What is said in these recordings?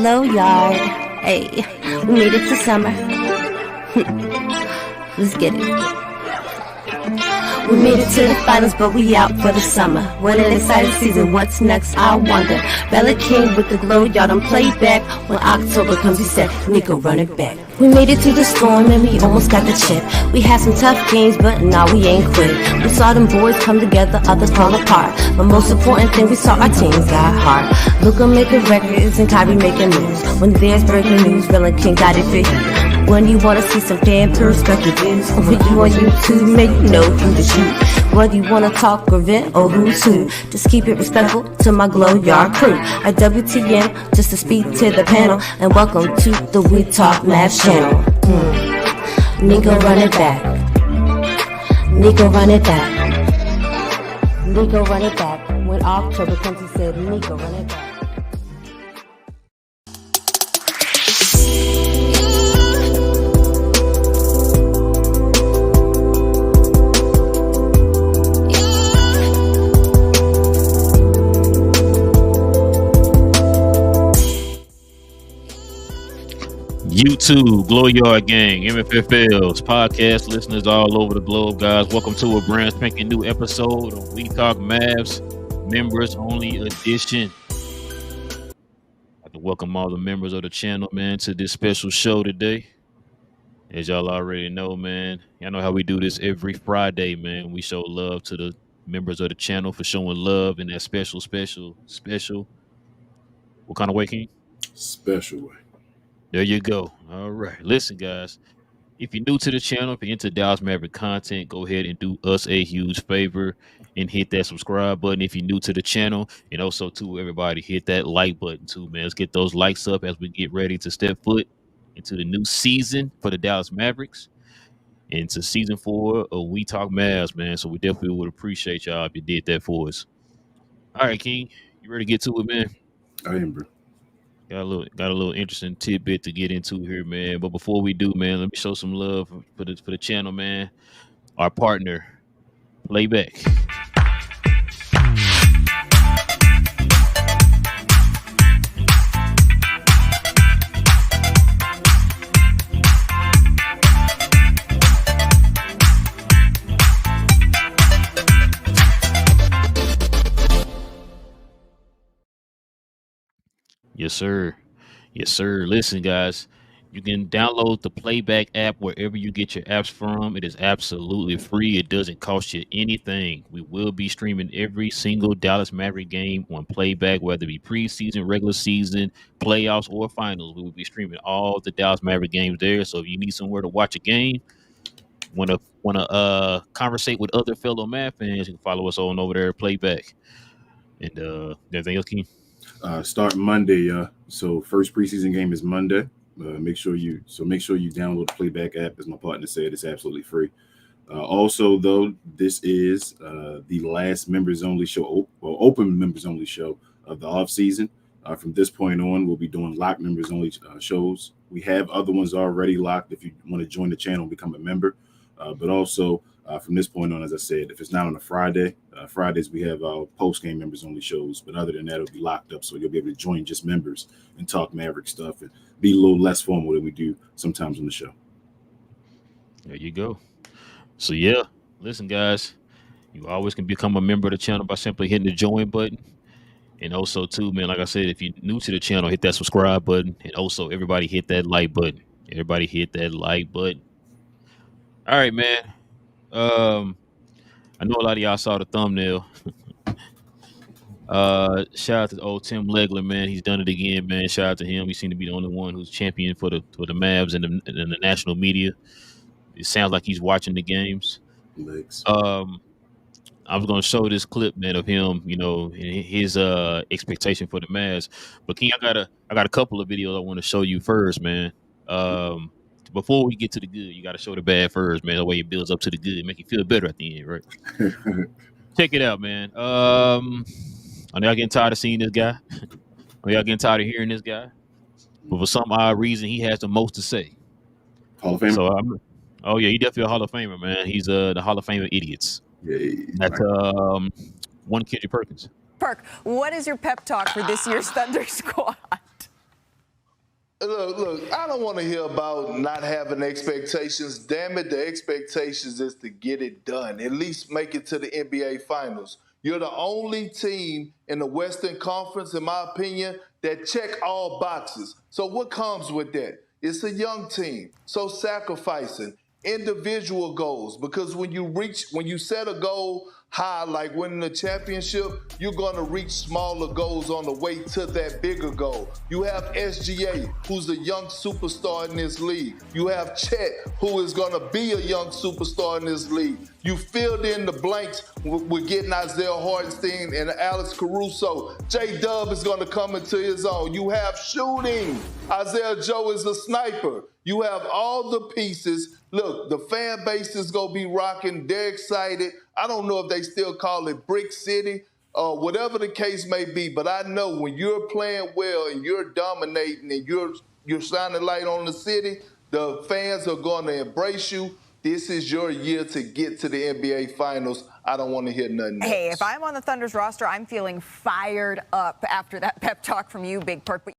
Glow Yard. Hey, we made it to summer. Let's get it. We made it to the finals, but we out for the summer. What an exciting season, what's next, I wonder. Relle and King with the glow, y'all done playback. When October comes, we said, Nico, run it back. We made it through the storm and we almost got the chip. We had some tough games, but now we ain't quit. We saw them boys come together, others fall apart. But most important thing, we saw our teams got hard. Luka making records and Kyrie making moves. When there's breaking news, Relle and King got it for you. When you wanna see some damn perspective views, I'll put you on YouTube, make you know who to shoot. Whether you wanna talk or vent or who's who, just keep it respectful to my Glow Yard crew. At WTN, just to speak to the panel, and welcome to the We Talk Mavs channel. Nico, run it back. Nico, run it back. Nico, run it back. When October comes, he said, Nico, run it back. YouTube, Glow Yard Gang, MFFLs, podcast listeners all over the globe, guys. Welcome to a brand spanking new episode of We Talk Mavs, members only edition. I'd like to welcome all the members of the channel, man, to this special show today. As y'all already know, man, y'all know how we do this every Friday, man. We show love to the members of the channel for showing love in that special. What kind of way, King? Special way. There you go. All right. Listen, guys, if you're new to the channel, if you're into Dallas Mavericks content, go ahead and do us a huge favor and hit that subscribe button if you're new to the channel. And also, too, everybody, hit that like button, too, man. Let's get those likes up as we get ready to step foot into the new season for the Dallas Mavericks. Into season 4 of We Talk Mavs, man. So we definitely would appreciate y'all if you did that for us. All right, King, you ready to get to it, man? I am, bro. Got a little interesting tidbit to get into here, man. But before we do, man, let me show some love for the channel, man. Our partner, Playback. Yes, sir. Yes, sir. Listen, guys, you can download the Playback app wherever you get your apps from. It is absolutely free. It doesn't cost you anything. We will be streaming every single Dallas Maverick game on Playback, whether it be preseason, regular season, playoffs, or finals. We will be streaming all the Dallas Maverick games there. So if you need somewhere to watch a game, want to conversate with other fellow Mav fans, you can follow us on over there at Playback. And anything else, King? Start Monday. So first preseason game is Monday. Make sure you download the Playback app. As my partner said, it's absolutely free. Also, though, this is the last members only show, or open members only show of the off season. From this point on, we'll be doing locked members only shows. We have other ones already locked if you want to join the channel and become a member. But also, from this point on, as I said, if it's not on a Friday, Fridays we have our post-game members only shows. But other than that, it'll be locked up, so you'll be able to join just members and talk Maverick stuff and be a little less formal than we do sometimes on the show. There you go. So yeah, listen, guys, you always can become a member of the channel by simply hitting the join button. And also, too, man, like I said, if you're new to the channel, hit that subscribe button. And also, everybody hit that like button. Everybody hit that like button. All right, man. I know a lot of y'all saw the thumbnail. Shout out to old Tim Legler, man. He's done it again, man. Shout out to him. He seemed to be the only one who's champion for the Mavs and the national media. It sounds like he's watching the games. Legs. I was going to show this clip, man, of him, you know, his expectation for the Mavs. But King, I got a couple of videos I want to show you first, man. Before we get to the good, you got to show the bad first, man. That way it builds up to the good, make you feel better at the end, right? Check it out, man. I know y'all getting tired of seeing this guy. I know y'all getting tired of hearing this guy. But for some odd reason, he has the most to say. Hall of Famer. So oh yeah, he definitely a Hall of Famer, man. He's the Hall of Fame of idiots. Yeah, That's one Kendrick Perkins. Perk, what is your pep talk for this year's Thunder squad? Look, I don't want to hear about not having expectations. Damn it, the expectations is to get it done. At least make it to the NBA Finals. You're the only team in the Western Conference, in my opinion, that check all boxes. So what comes with that? It's a young team. So sacrificing individual goals, because when you set a goal high, like winning a championship, you're going to reach smaller goals on the way to that bigger goal. You have SGA, who's a young superstar in this league. You have Chet, who is going to be a young superstar in this league. You filled in the blanks with getting Isaiah Hartenstein and Alex Caruso. J-Dub is going to come into his own. You have shooting. Isaiah Joe is a sniper. You have all the pieces. Look, the fan base is going to be rocking. They're excited. I don't know if they still call it Brick City, whatever the case may be, but I know when you're playing well and you're dominating and you're shining light on the city, the fans are going to embrace you. This is your year to get to the NBA Finals. I don't want to hear nothing else. Hey, if I'm on the Thunder's roster, I'm feeling fired up after that pep talk from you, Big Perk.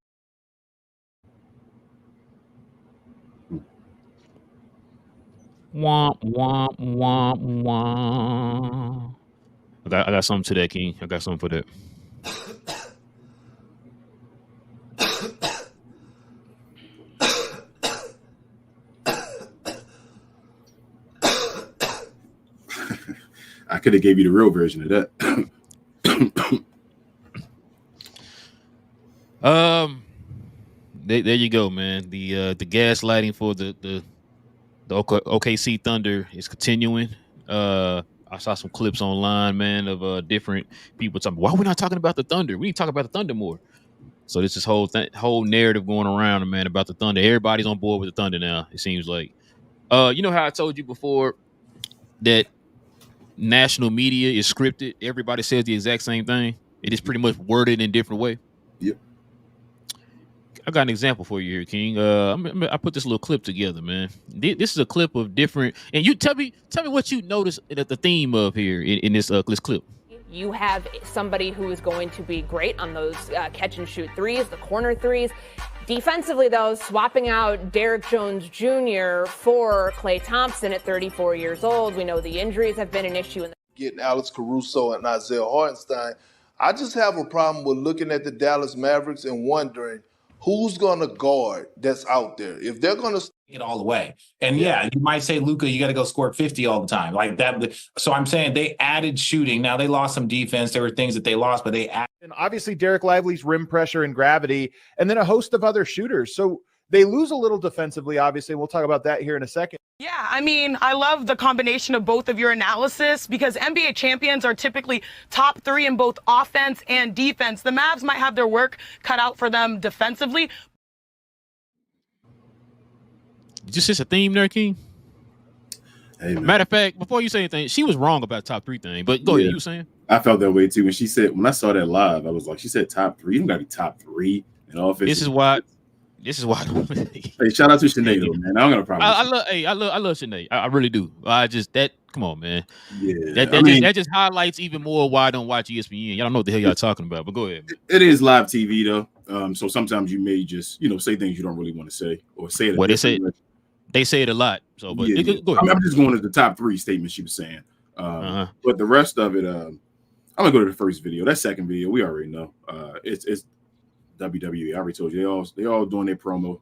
Womp, womp, womp, womp. I got something to that, King. I got something for that. I could have gave you the real version of that. There you go, man. The gaslighting for the OKC Thunder is continuing. I saw some clips online, man, of different people talking. Why are we not talking about the Thunder? We need to talk about the Thunder more. So this is whole narrative going around, man, about the Thunder. Everybody's on board with the Thunder now. It seems like. You know how I told you before that national media is scripted. Everybody says the exact same thing. It is pretty much worded in a different way. Yep. I got an example for you here, King. I put this little clip together, man. This is a clip of different, and you tell me what you noticed at the theme of here in this clip. You have somebody who is going to be great on those catch and shoot threes, the corner threes. Defensively, though, swapping out Derrick Jones Jr. for Klay Thompson at 34 years old. We know the injuries have been an issue. Getting Alex Caruso and Isaiah Hartenstein. I just have a problem with looking at the Dallas Mavericks and wondering who's going to guard that's out there. If they're going to it all the way. And yeah, you might say, Luka, you got to go score 50 all the time like that. So I'm saying they added shooting. Now they lost some defense. There were things that they lost, but they added. And obviously Derek Lively's rim pressure and gravity, and then a host of other shooters. So they lose a little defensively, obviously. We'll talk about that here in a second. Yeah, I mean, I love the combination of both of your analysis because NBA champions are typically top three in both offense and defense. The Mavs might have their work cut out for them defensively. Just a theme there, King. Hey, matter of fact, before you say anything, she was wrong about top three thing. But go ahead, you were saying? I felt that way too. When I saw that live, I was like, she said top three. You gotta be top three in offense. This is why. Hey, shout out to Sinead, though, man. I'm gonna promise. I love Sinead. I really do. Come on, man. Yeah, that just highlights even more why I don't watch ESPN. Y'all don't know what the hell y'all talking about, but go ahead. It is live TV though, so sometimes you may just say things you don't really want to say or say it. Well, they say it a lot. So, but yeah. Go ahead. I'm just going to the top three statements she was saying. But the rest of it, I'm gonna go to the first video. That second video, we already know. It's WWE. I already told you they all doing their promo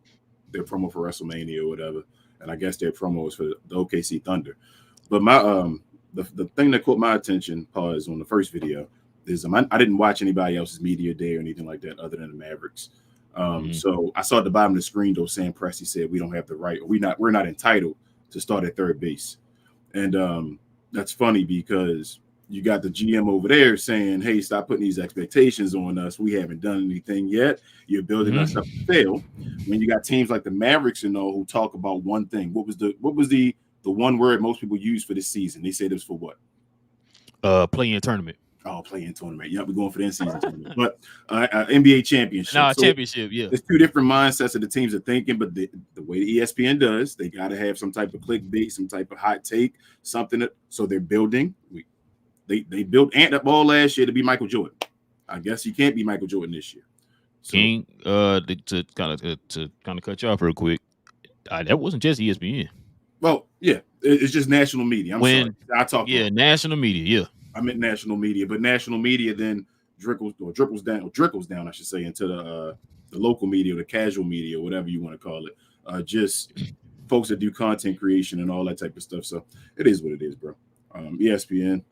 for WrestleMania or whatever. And I guess their promo is for the OKC Thunder. But my the thing that caught my attention, pause, on the first video is I didn't watch anybody else's media day or anything like that other than the Mavericks. So I saw at the bottom of the screen though, Sam Presti said we don't have the right, or we're not entitled to start at third base. And that's funny because you got the GM over there saying, hey, stop putting these expectations on us. We haven't done anything yet. You're building us up to fail. When you got teams like the Mavericks who talk about one thing. What was the one word most people use for this season? They said it was for what? Play-in tournament. Oh, play-in tournament. Yeah, we're going for the in-season tournament. But NBA championship. No, championship, yeah. There's two different mindsets of the teams are thinking, but the way the ESPN does, they got to have some type of clickbait, some type of hot take, something so they're building. They built Ant up all last year to be Michael Jordan. I guess you can't be Michael Jordan this year. So, King, to kind of cut you off real quick, that wasn't just ESPN. well, yeah, it's just national media. I'm sorry, I talked wrong. National media, yeah. I meant national media, but national media then trickles down, I should say, into the local media, the casual media, whatever you want to call it. Just folks that do content creation and all that type of stuff. So it is what it is, bro. ESPN,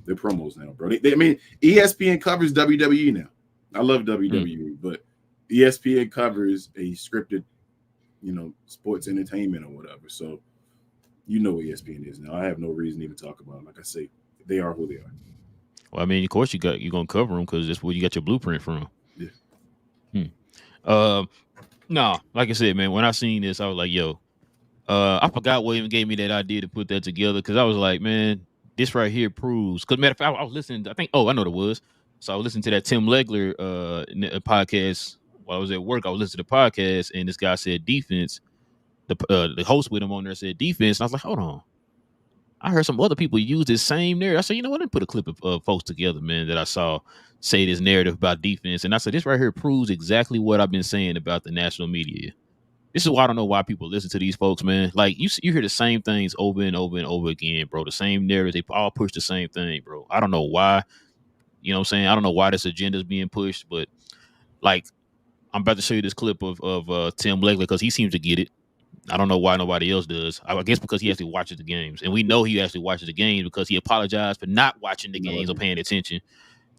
they're promos now, bro. I mean, ESPN covers WWE now. I love WWE, but ESPN covers a scripted, sports entertainment or whatever. So you know what ESPN is now. I have no reason to even talk about it. Like I say, they are who they are. Well, I mean, of course you're gonna cover them because that's where you got your blueprint from. Yeah. No, like I said, man, when I seen this, I was like, yo, I forgot what even gave me that idea to put that together because I was like, man, this right here proves. Because matter of fact, I was listening. I know what it was. So I was listening to that Tim Legler podcast while I was at work. I was listening to the podcast, and this guy said defense. The host with him on there said defense, and I was like, hold on. I heard some other people use this same narrative. I said, you know what? Let me put a clip of folks together, man, that I saw say this narrative about defense. And I said, this right here proves exactly what I've been saying about the national media. This is why I don't know why people listen to these folks, man. Like, you hear the same things over and over and over again, bro. The same narrative. They all push the same thing, bro. I don't know why. You know what I'm saying? I don't know why this agenda is being pushed, but, like, I'm about to show you this clip of Tim Legler because he seems to get it. I don't know why nobody else does. I guess because he actually watches the games. And we know he actually watches the games because he apologized for not watching the games or paying attention.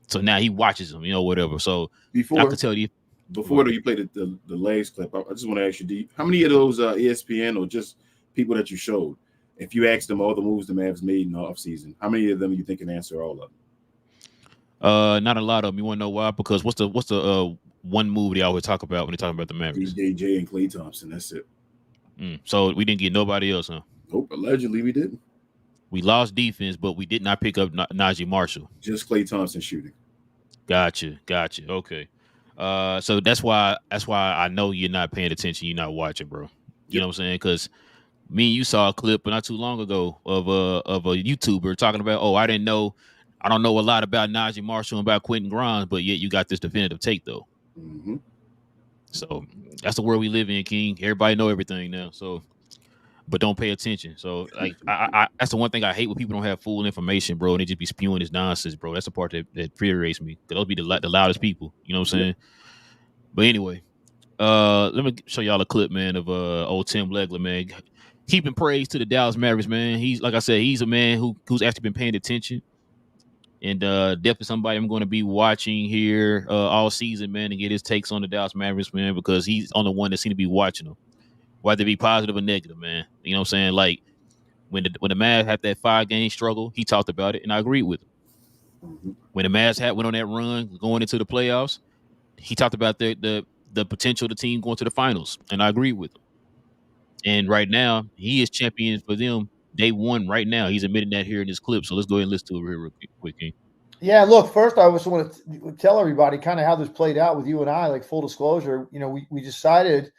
So now he watches them, whatever. So I could tell you. Before you played the last clip, I just want to ask you, how many of those ESPN or just people that you showed, if you asked them all the moves the Mavs made in the offseason, how many of them you think can answer all of them? Not a lot of them. You want to know why? Because what's the one move they always talk about when they talk about the Mavericks? DJJ and Klay Thompson. That's it. So we didn't get nobody else, huh? Nope, allegedly we didn't. We lost defense, but we did not pick up Najee Marshall. Just Klay Thompson shooting. Gotcha. Okay. So that's why I know you're not paying attention. You're not watching, bro. You know what I'm saying? Because me and you saw a clip not too long ago of a YouTuber talking about, I don't know a lot about Najee Marshall and about Quentin Grimes, but yet you got this definitive take though. Mm-hmm. So that's the world we live in, King. Everybody know everything now. So, but don't pay attention. So, like, I that's the one thing I hate when people don't have full information, bro, and they just be spewing this nonsense, bro. That's the part that infuriates me. Those be the loudest people. You know what I'm saying? But anyway, let me show y'all a clip, man, of old Tim Legler, man, keeping praise to the Dallas Mavericks, man. He's like I said, he's a man who's actually been paying attention. And definitely somebody I'm going to be watching here all season, man, and get his takes on the Dallas Mavericks, man, because he's on the one that seems to be watching them, whether it be positive or negative, man. You know what I'm saying? Like when the Mavs had that 5-game struggle, he talked about it, and I agreed with him. Mm-hmm. When the Mavs went on that run going into the playoffs, he talked about the potential of the team going to the finals, and I agreed with him. And right now, he is champion for them. Day one right now. He's admitting that here in this clip. So let's go ahead and listen to it real quick, King. Yeah, look, first I just want to tell everybody kind of how this played out with you and I, like full disclosure. We decided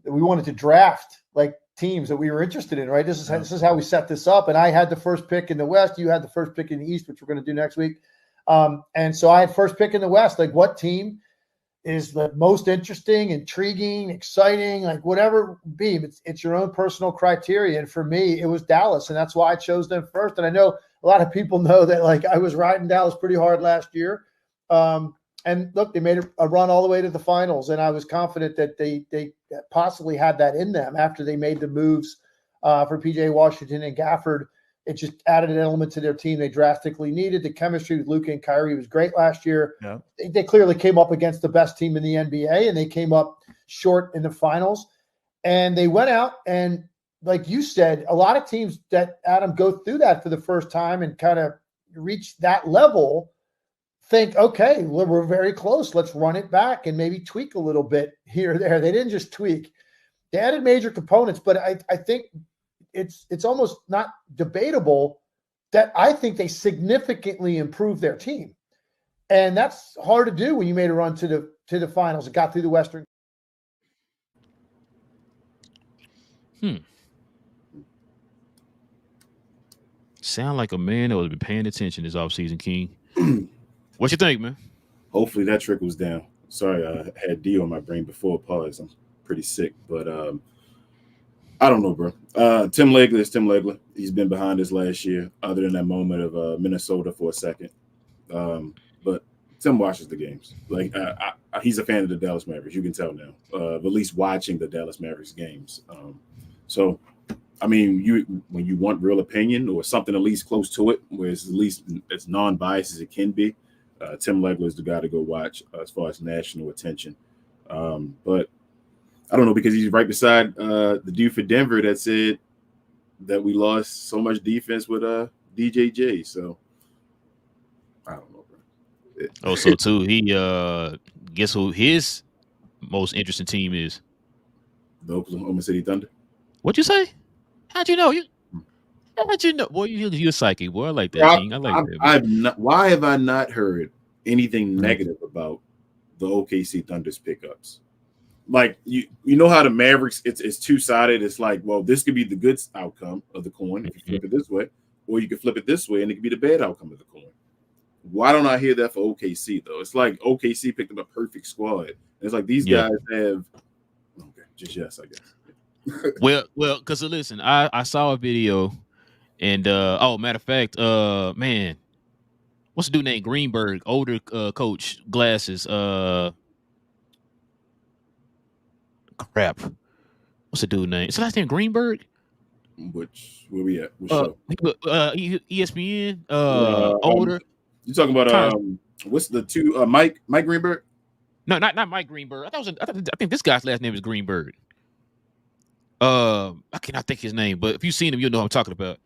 that we wanted to draft like teams that we were interested in, right? This is how we set this up. And I had the first pick in the West. You had the first pick in the East, which we're going to do next week. And so I had first pick in the West. Like, what team is the most interesting, intriguing, exciting, like whatever it be. It's your own personal criteria. And for me, it was Dallas. And that's why I chose them first. And I know a lot of people know that, like, I was riding Dallas pretty hard last year. And look, they made a run all the way to the finals. And I was confident that they possibly had that in them after they made the moves for PJ Washington and Gafford. It just added an element to their team they drastically needed. The chemistry with Luka and Kyrie was great last year. Yeah. They clearly came up against the best team in the NBA, and they came up short in the finals. And they went out and, like you said, a lot of teams that, Adam, go through that for the first time and kind of reach that level think, okay, well, we're very close. Let's run it back and maybe tweak a little bit here or there. They didn't just tweak. They added major components, but I think it's almost not debatable that I think they significantly improved their team. And that's hard to do when you made a run to the finals and got through the Western. Sound like a man that would have been paying attention this offseason, King. What you think, man? Hopefully that trickles down. Sorry, I had D on my brain before. Pause. I'm pretty sick, but I don't know, bro. Tim Legler is Tim Legler. He's been behind us last year, other than that moment of Minnesota for a second. But Tim watches the games. Like he's a fan of the Dallas Mavericks. You can tell now, at least watching the Dallas Mavericks games. So, I mean, when you want real opinion or something at least close to it, where it's at least as non-biased as it can be, Tim Legler is the guy to go watch as far as national attention. But I don't know, because he's right beside the dude for Denver that said that we lost so much defense with DJJ. So I don't know, bro. Oh, so too, he guess who his most interesting team is? The Oklahoma City Thunder. What'd you say? How'd you know? How'd you know? Boy, you're a psychic, boy. I like that, King. I like that. Why have I not heard anything negative about the OKC Thunder's pickups? Like you know how the Mavericks, it's two-sided. It's like, well, this could be the good outcome of the coin if you flip it this way, or you could flip it this way and it could be the bad outcome of the coin. Why don't I hear that for OKC though? It's like OKC picked up a perfect squad. It's like these guys have just yes, I guess. well, because listen, I saw a video, and matter of fact, man, what's the dude named Greenberg, older coach, glasses, crap. What's the dude name? Is the last name Greenberg? Where we at? ESPN. Older. You talking about what's the two? Mike Greenberg? No, not Mike Greenberg. I think this guy's last name is Greenberg. I cannot think his name, but if you've seen him, you'll know who I'm talking about.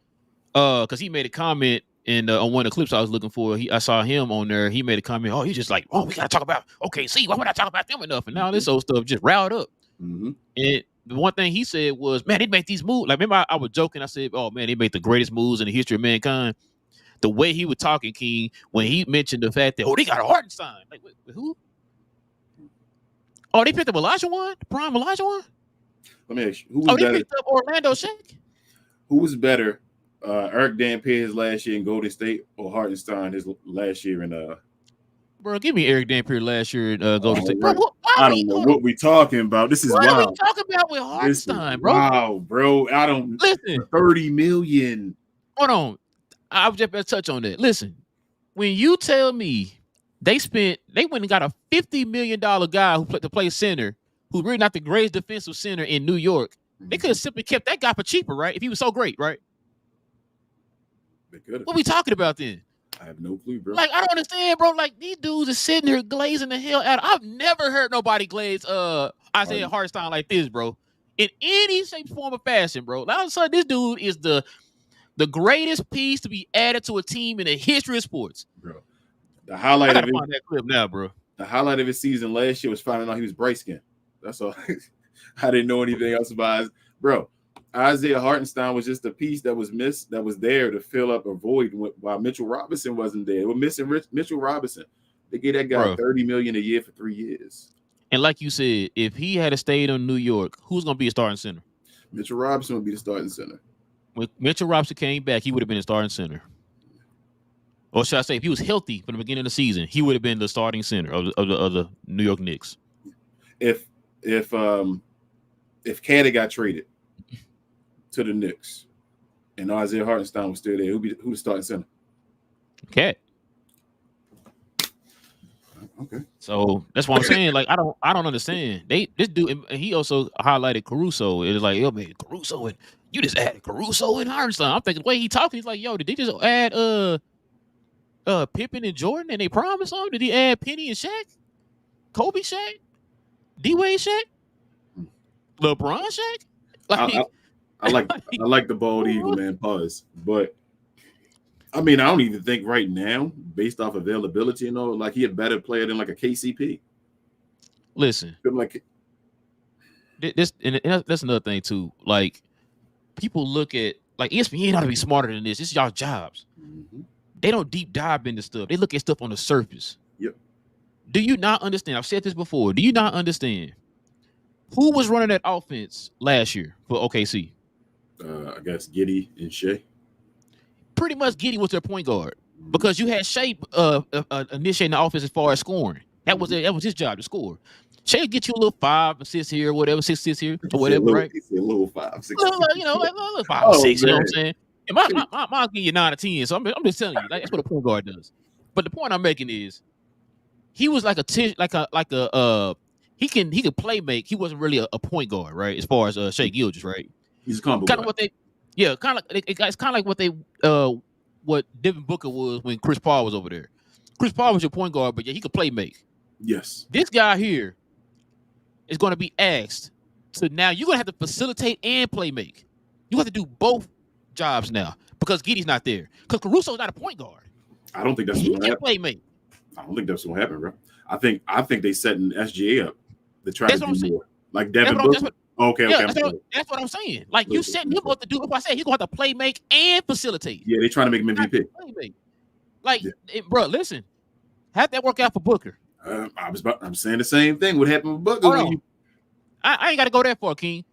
Because he made a comment on one of the clips I was looking for. I saw him on there. He made a comment. Oh, he's just like, we gotta talk about OKC. Why would I talk about them enough? And now this old stuff just riled up. Mm-hmm. And the one thing he said was, man, they make these moves. Like, remember I was joking. I said, oh man, they make the greatest moves in the history of mankind. The way he was talking, King, when he mentioned the fact that, they got a Hartenstein. Like, wait, who? Oh, they picked up Olajuwon? Prime Olajuwon? Let me ask you. Who was they picked up Orlando Shaq? Who was better, Eric Dampier his last year in Golden State or Hartenstein his last year in Bro, give me Eric Dampier last year in Golden State. Bro, I don't know what we talking about. This is what wild. What are we talking about with Hartenstein, bro? Wow, bro. I don't listen. 30 million. Hold on. I was just going to touch on that. Listen, when you tell me they went and got a $50 million guy who played to play center, who's really not the greatest defensive center in New York, they could have simply kept that guy for cheaper, right? If he was so great, right? They could have. What are we talking about then? I have no clue, bro. Like, I don't understand, bro. Like, these dudes are sitting here glazing the hell out. I've never heard nobody glaze Isaiah Hartenstein like this, bro. In any shape, form, or fashion, bro. All of a sudden, this dude is the greatest piece to be added to a team in the history of sports. Bro. The highlight of that clip now, bro. The highlight of his season last year was finding out he was bright skinned. That's all. I didn't know anything else about it. Bro. Isaiah Hartenstein was just a piece that was missed, that was there to fill up a void while Mitchell Robinson wasn't there. They were missing Mitchell Robinson. They gave that guy $30 million a year for 3 years. And like you said, if he had stayed in New York, who's going to be a starting center? Mitchell Robinson would be the starting center. When Mitchell Robinson came back, he would have been a starting center. Or should I say, if he was healthy from the beginning of the season, he would have been the starting center of the New York Knicks. If Cat had got traded to the Knicks and Isaiah Hartenstein was still there, who the starting center? Cat. Okay. So that's what I'm saying. Like, I don't understand. This dude, and he also highlighted Caruso. It was like, yo, man, Caruso, and you just added Caruso and Hartenstein. I'm thinking the way he talking, he's like, yo, did they just add Pippen and Jordan and they promised on? Did he add Penny and Shaq? Kobe Shaq? D-Wade Shaq? LeBron Shaq? Like, I like the bald eagle, man. Pause. But I mean, I don't even think right now, based off availability, like he a better player than like a KCP. Listen, like this, and that's another thing too. Like, people look at like ESPN ought to be smarter than this. This is y'all jobs. Mm-hmm. They don't deep dive into stuff. They look at stuff on the surface. Yep. Do you not understand? I've said this before. Do you not understand who was running that offense last year for OKC? I guess Giddey and Shea. Pretty much Giddey was their point guard because you had Shea initiating the offense as far as scoring. That was his job to score. Shea get you a little 5 assists here, whatever, 6 assists here, or whatever, right? He said a little 5, 6. You know, like a little 5 or 6. You know what I'm saying? And I'll give you 9 or 10. So I'm just telling you, like, that's what a point guard does. But the point I'm making is, he was like he can play make. He wasn't really a point guard, right? As far as Shea Gilgeous, right? He's a combo kind of guy. it's kind of like what Devin Booker was when Chris Paul was over there. Chris Paul was your point guard, but yeah, he could play make. Yes. This guy here is going to be asked to, now you're going to have to facilitate and play make. You have to do both jobs now because Giddey's not there. Because Caruso's not a point guard. I don't think that's He going to can happen. play make. I don't think that's going to happen, bro. I think they setting SGA up to try to do more. Like Devin Booker. Okay. That's what I'm saying. Like, you setting him up to do. If I said he's going to have to play make and facilitate. Yeah, they're trying to make him MVP. Like, bro, listen, how'd that work out for Booker? I'm saying the same thing. What happened with Booker? I ain't got to go that far, King.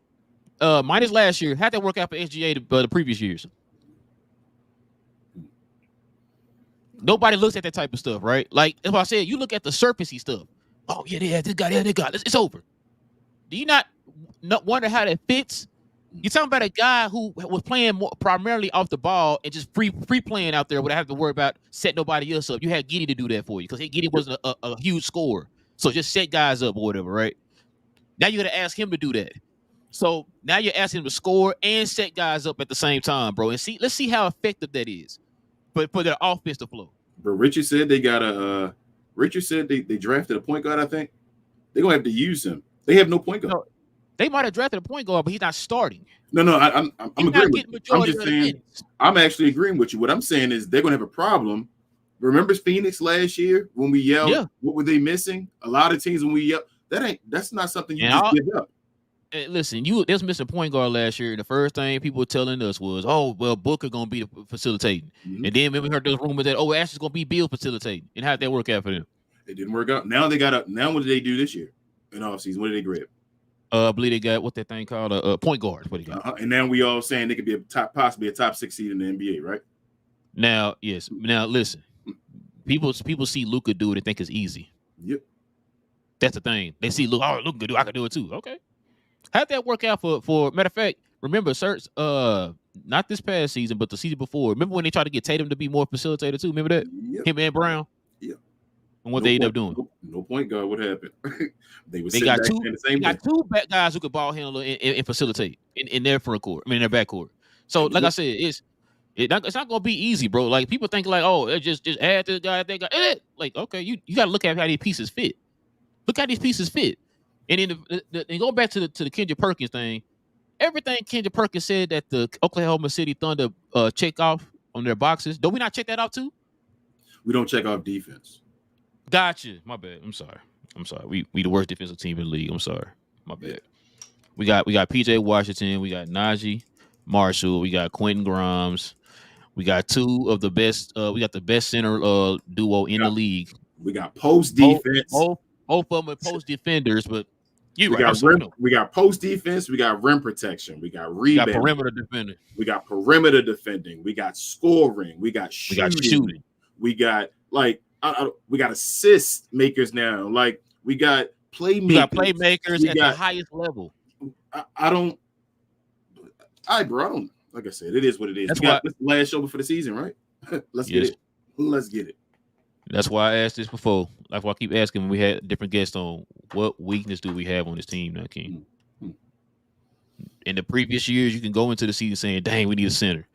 Minus last year, how'd that work out for SGA the previous years? Nobody looks at that type of stuff, right? Like, if I said, you look at the surfacey stuff. Oh, yeah, they had this guy, it's over. Do you not wonder how that fits? You're talking about a guy who was playing primarily off the ball and just free playing out there without having to worry about setting nobody else up. You had Giddey to do that for you because Giddey wasn't a huge scorer. So just set guys up or whatever, right? Now you got to ask him to do that. So now you're asking him to score and set guys up at the same time, bro. And let's see how effective that is. But for their offense to flow. But Richard said they got Richard said they drafted a point guard. I think they're gonna have to use him. They have no point guard. No, they might have drafted a point guard, but he's not starting. No, I'm agreeing with you. I'm just saying. I'm actually agreeing with you. What I'm saying is they're gonna have a problem. Remember Phoenix last year when we yelled? What were they missing? A lot of teams when we yelled, that's not something you just give up. Listen, they was missing point guard last year. The first thing people were telling us was, "Oh, well, Booker gonna be facilitating," and then we heard those rumors that, "Oh, Ashley's gonna be Bill facilitating," and how'd that work out for them? It didn't work out. Now now what did they do this year in offseason? What did they grab? I believe they got what that thing called a point guard. What they got? And now we all saying they could be possibly a top 6 seed in the NBA, right? Now, yes. Now, listen, people see Luka do it and think it's easy. Yep. That's the thing. They see Luka can do it. I can do it too. Okay. How'd that work out for matter of fact, remember, Serge, not this past season, but the season before. Remember when they tried to get Tatum to be more facilitator too? Remember that? Yep. Him and Brown? Yeah. And what they ended up doing? No point guard. What happened? they got two back guys who could ball handle and facilitate in their front court. I mean, in their back court. So, like I said, it's not going to be easy, bro. Like, people think like, oh, just add this guy, that guy. Like, okay, you got to look at how these pieces fit. Look how these pieces fit. And then go back to the Kendrick Perkins thing. Everything Kendrick Perkins said that the Oklahoma City Thunder check off on their boxes. Don't we not check that off too? We don't check off defense. Gotcha. My bad. I'm sorry. We the worst defensive team in the league. I'm sorry. My bad. We got PJ Washington. We got Najee Marshall. We got Quentin Grimes. We got two of the best. We got the best center duo in the league. We got post defense. Both of them are post defenders, but we got post defense. We got rim protection. We got rebound. We got perimeter defending. We got perimeter defending. We got scoring. We got shooting. We got we got assist makers now. Like, we got playmakers. We got playmakers at the highest level. I don't. Like I said, it is what it is. That's the last show before the season, right? Let's get it. Let's get it. That's why I asked this before. That's why I keep asking when we had different guests on, what weakness do we have on this team now, King? In the previous years, you can go into the season saying, dang, we need a center.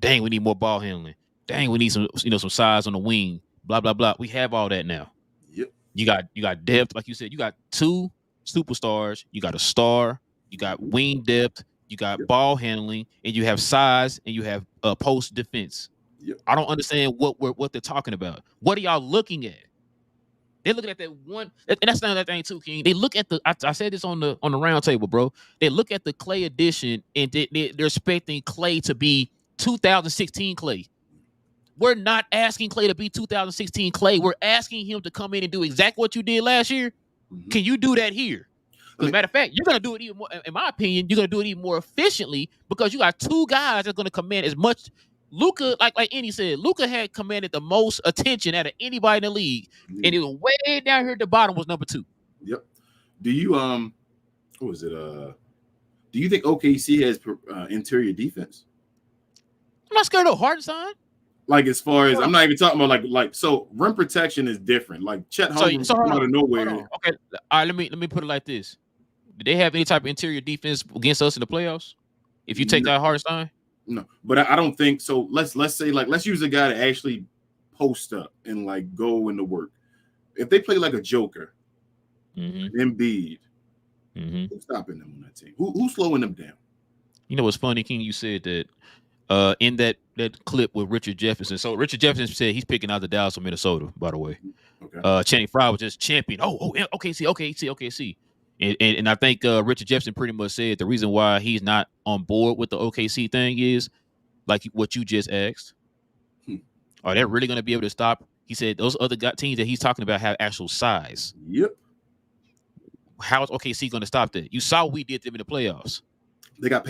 Dang, we need more ball handling. Dang, we need some size on the wing. Blah, blah, blah. We have all that now. Yep. You got depth, like you said. You got two superstars. You got a star. You got wing depth. You got ball handling, and you have size, and you have post defense. Yep. I don't understand what they're talking about. What are y'all looking at? They're looking at that one, and that's another thing too, King. They look at I said this on the round table, bro. They look at the Clay edition, and they're expecting Clay to be 2016 Clay. We're not asking Clay to be 2016 Clay. We're asking him to come in and do exactly what you did last year. Mm-hmm. Can you do that here? As a matter of fact, you're going to do it even more, in my opinion, you're going to do it even more efficiently because you got two guys that's going to command as much Luka, like Andy said, Luka had commanded the most attention out of anybody in the league, and it was way down here at the bottom was number 2. Yep. Do you what was it? Do you think OKC has interior defense? I'm not scared of Hartenstein. Like as far as I'm not even talking about like so rim protection is different. Like Chet Holmgren out of nowhere. Okay, all right. Let me put it like this: did they have any type of interior defense against us in the playoffs? If you take out Hartenstein, no. But I don't think so. Let's say like let's use a guy to actually post up and like go into work. If they play like a Joker, Embiid, who's stopping them on that team? Who's slowing them down? You know what's funny, King? You said that. In that clip with Richard Jefferson. So Richard Jefferson said he's picking out the Dallas from Minnesota, by the way. Okay. Channing Frye was just champion. OKC. And I think Richard Jefferson pretty much said the reason why he's not on board with the OKC thing is like what you just asked. Are they really going to be able to stop? He said those other teams that he's talking about have actual size. Yep. How is OKC going to stop that? You saw what we did to them in the playoffs. They got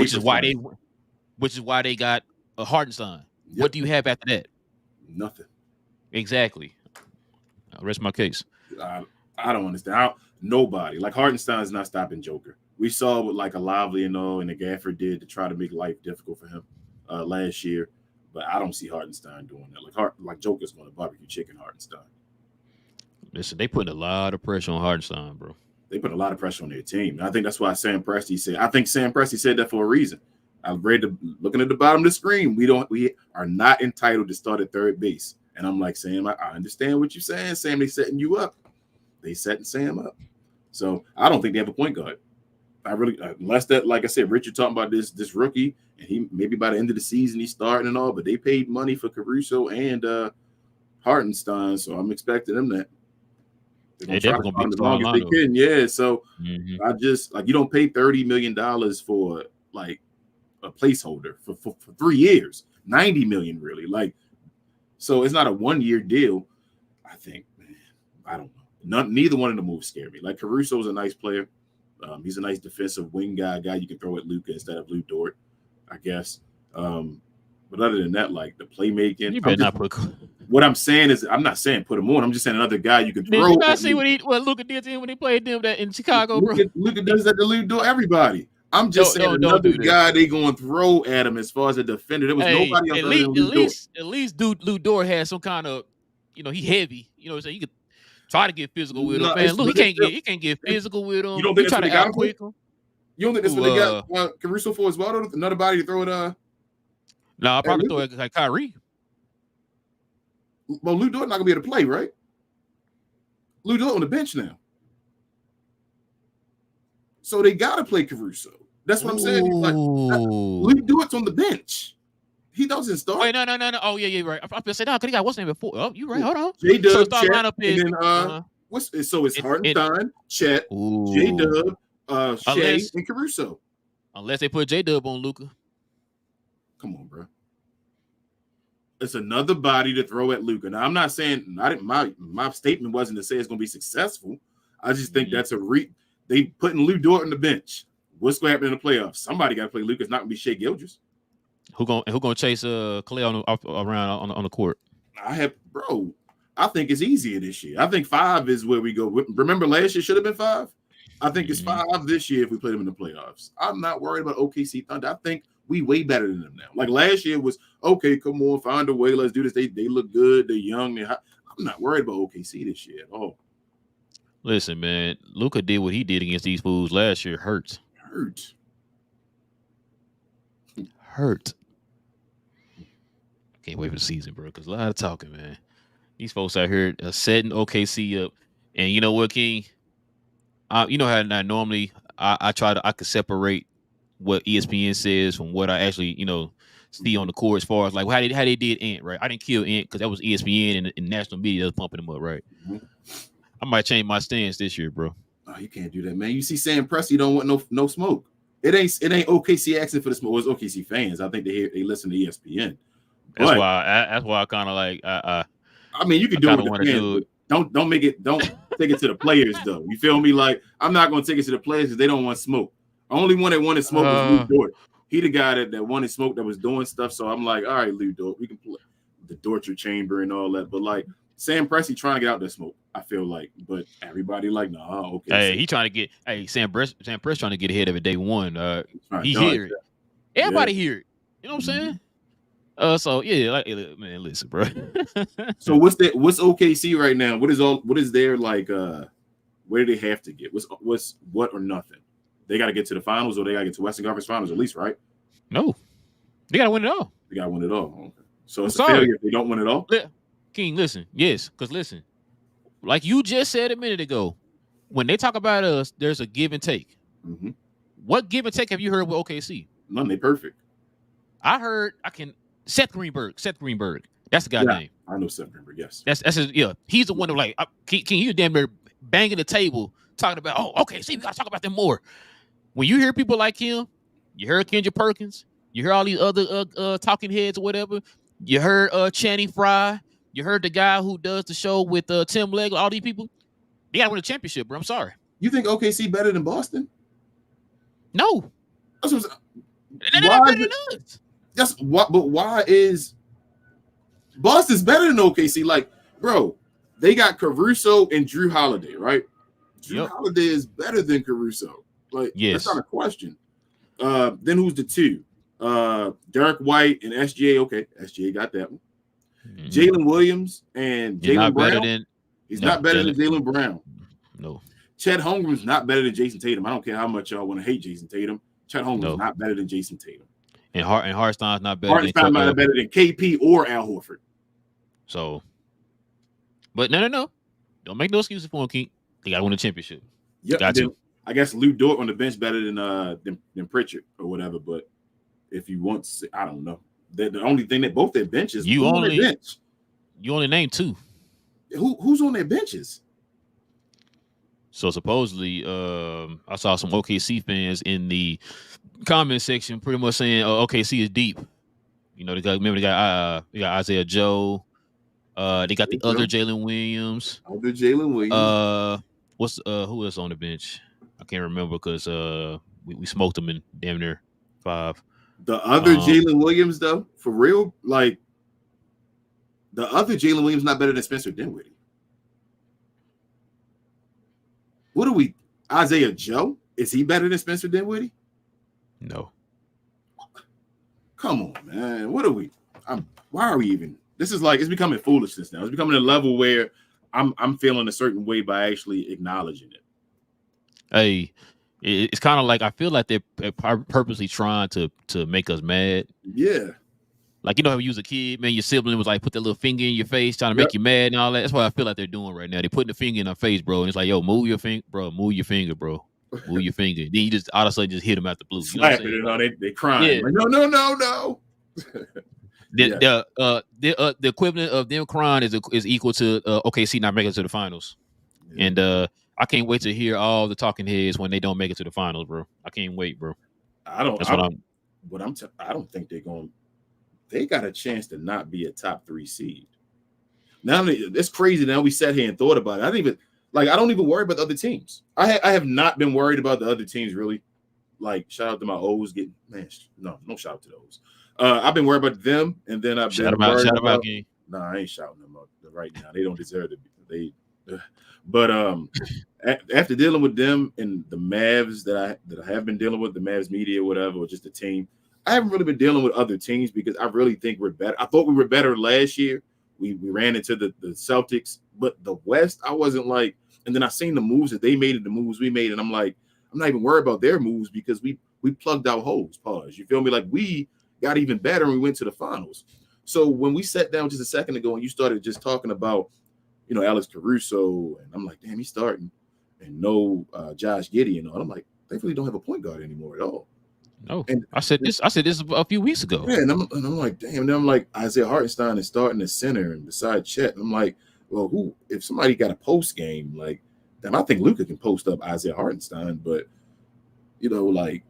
which is why they got a Hartenstein. Yep. What do you have after that? Nothing. Exactly. I'll rest my case. I don't understand. Nobody. Like Hartenstein's not stopping Joker. We saw what like a Lively and the Gaffer did to try to make life difficult for him last year. But I don't see Hartenstein doing that. Like Joker's going to barbecue chicken Hartenstein. Listen, they putting a lot of pressure on Hartenstein, bro. They put a lot of pressure on their team. And I think that's why Sam Presti said. I think Sam Presti said that for a reason. I've read looking at the bottom of the screen. We are not entitled to start at third base. And I'm like, Sam, I understand what you're saying. Sam, they setting you up. They setting Sam up. So I don't think they have a point guard. I really, unless that, like I said, Richard talking about this rookie, and he maybe by the end of the season he's starting and all, but they paid money for Caruso and Hartenstein, so I'm expecting them that. They're going to be as long as they can. Yeah. So I just like you don't pay $30 million for like a placeholder for 3 years, 90 million really. Like, so it's not a 1 year deal. I think, man, I don't know. Neither one of the moves scare me. Like Caruso's a nice player. He's a nice defensive wing guy you can throw at Luka instead of Lou Dort, I guess. But other than that, like the playmaking, you better not put. What I'm saying is, I'm not saying put him on. I'm just saying another guy you can throw. Did you not see what Luka did to him when he played them in Chicago, bro? Luka does that to Lou Dort. Everybody. I'm just saying another guy they going to throw at him as far as a defender. There was nobody else. At least Lou Dort has some kind of, he heavy. So you could try to get physical with him. Man, look, he can't get physical with him. You don't think try to out quick him? You don't think that's what they got Caruso for as well? Another body to throw it. No, I'll probably throw it like Kyrie. Well, Lou Dort not gonna be able to play, right? Lou Dort on the bench now. So they gotta play Caruso. That's what I'm saying. Like, Lou Dort's on the bench. He doesn't start. Wait, no. Oh, yeah, right. I'm gonna say no, because he got what's name before. Oh, you right. Hold on. J-Dub, so start Chet, lineup is it's Hartenstein, Chet, J-Dub, Shea, and Caruso. Unless they put J-Dub on Luka. Come on, bro. It's another body to throw at Luka. Now, I'm not saying my statement wasn't to say it's going to be successful. I just think that's they putting Lou Dort on the bench. What's going to happen in the playoffs? Somebody got to play Luka. It's not going to be Shea Gilgeous. Who gonna chase Clay around on the court? I think it's easier this year. I think 5 is where we go. Remember last year should have been 5. I think it's 5 this year if we play them in the playoffs. I'm not worried about OKC Thunder. I think we way better than them now. Like last year was okay. Come on, find a way. Let's do this. They look good. They're young. I'm not worried about OKC this year at all. Listen, man, Luka did what he did against these fools last year. Hurt. Can't wait for the season, bro. Because a lot of talking, man. These folks out here are setting OKC up, and you know what, King? You know how normally I could separate what ESPN says from what I actually see on the court as far as like how they did Ant, right? I didn't kill Ant because that was ESPN and national media that was pumping him up, right? I might change my stance this year, bro. Oh, you can't do that, man. You see Sam Presti don't want no smoke. It ain't OKC asking for the smoke. It's OKC fans. I think they listen to ESPN. That's why I kind of like I mean, you can do it with the fans, but don't take it to the players though. You feel me? Like I'm not gonna take it to the players because they don't want smoke. The only one that wanted smoke was Lou Dort. he the guy that wanted smoke, that was doing stuff. So I'm like, all right, Lou Dort, we can play the torture chamber and all that. But like Sam Presti trying to get out that smoke, I feel like. But everybody like, nah, okay. Hey, he trying to get. Hey, Sam Presti trying to get ahead of it day one. He dodge hear it. that. Everybody hear it. You know what I'm saying? So yeah, like, man, listen, bro. So what's OKC right now? What is their like? Where do they have to get? What's what or nothing? They got to get to the finals, or they got to get to Western Conference Finals at least, right? No, they got to win it all. They got to win it all. Okay. So it's I'm a failure if they don't win it all. King, listen, yes, because listen, like you just said a minute ago, when they talk about us, there's a give and take. Mm-hmm. What give and take have you heard with OKC? None. They perfect. I heard Seth Greenberg. That's the guy's name. I know Seth Greenberg. Yes. That's his, yeah. He's the one that like King. He was damn near banging the table talking about. Oh, okay. See, we gotta talk about them more. When you hear people like him, you heard Kendrick Perkins. You hear all these other talking heads or whatever. You heard Channing Frye. You heard the guy who does the show with Tim Legler. All these people. They gotta win a championship, bro. I'm sorry. You think OKC better than Boston? No. That's what I'm They're not better than us. That's what. But why is Boston's better than OKC? Like, bro, they got Caruso and Drew Holiday, right? Drew Holiday is better than Caruso. Like, that's not a question. Then who's the two? Derek White and SGA. Okay, SGA got that one. Mm-hmm. Jalen Williams and Jalen Brown. He's not better than Jalen Brown. No. Chet Holmgren's not better than Jason Tatum. I don't care how much y'all want to hate Jason Tatum. Chet Holmgren's not better than Jason Tatum. And Hartenstein's not better. Hartenstein's not better than KP or Al Horford. So, but no. Don't make no excuses for him, King. They got to win a championship. Yep. Got to. I guess Lou Dort on the bench better than Pritchard or whatever. But if you want to say, I don't know. The only thing that both their benches. You only named two. Who's on their benches? So supposedly, I saw some OKC fans in the comment section pretty much saying, OKC is deep. You know, they got Isaiah Joe. They got the other Jalen Williams. Other Jalen Williams. Who else on the bench? I can't remember because we smoked them in damn near 5. The other Jalen Williams, though, for real, like the other Jalen Williams not better than Spencer Dinwiddie. What are we? Isaiah Joe? Is he better than Spencer Dinwiddie? No. Come on, man. What are we? Why are we even? This is like, it's becoming foolishness now. It's becoming a level where I'm feeling a certain way by actually acknowledging it. Hey, it's kind of like I feel like they're purposely trying to make us mad. Yeah. Like, you know how you was a kid, man, your sibling was like, put that little finger in your face, trying to make you mad and all that. That's what I feel like they're doing right now. They're putting the finger in our face, bro. And it's like, yo, move your finger, bro. Move your finger, bro. Move your finger. Then you just all of a sudden just hit them out the blue. Slap it, and they crying. Yeah. Like, no. The equivalent of them crying is equal to OKC not making it to the finals. Yeah. And I can't wait to hear all the talking heads when they don't make it to the finals, bro. I can't wait, bro. I don't think they're going. They got a chance to not be a top 3 seed. Now it's crazy. Now we sat here and thought about it. I don't even worry about the other teams. I have not been worried about the other teams really. Like, shout out to my O's getting, man. No shout out to those. I've been worried about them, and then I've been worried about. Nah, I ain't shouting them out right now. They don't deserve to be. But after dealing with them and the Mavs that I have been dealing with, the Mavs media, whatever, or just the team, I haven't really been dealing with other teams because I really think we're better. I thought we were better last year. We ran into the Celtics, but the West, I wasn't like. And then I seen the moves that they made and the moves we made, and I'm like, I'm not even worried about their moves because we plugged out holes. Pause. You feel me? Like, we got even better and we went to the finals. So when we sat down just a second ago and you started just talking about, Alex Caruso, and I'm like, damn, he's starting, and no Josh Giddey and all. I'm like, they really don't have a point guard anymore at all. No, and I said this a few weeks ago. Yeah, and I'm like, damn. And then I'm like, Isaiah Hartenstein is starting the center and beside Chet. And I'm like, well, who? If somebody got a post game, like, damn, I think Luka can post up Isaiah Hartenstein, but like,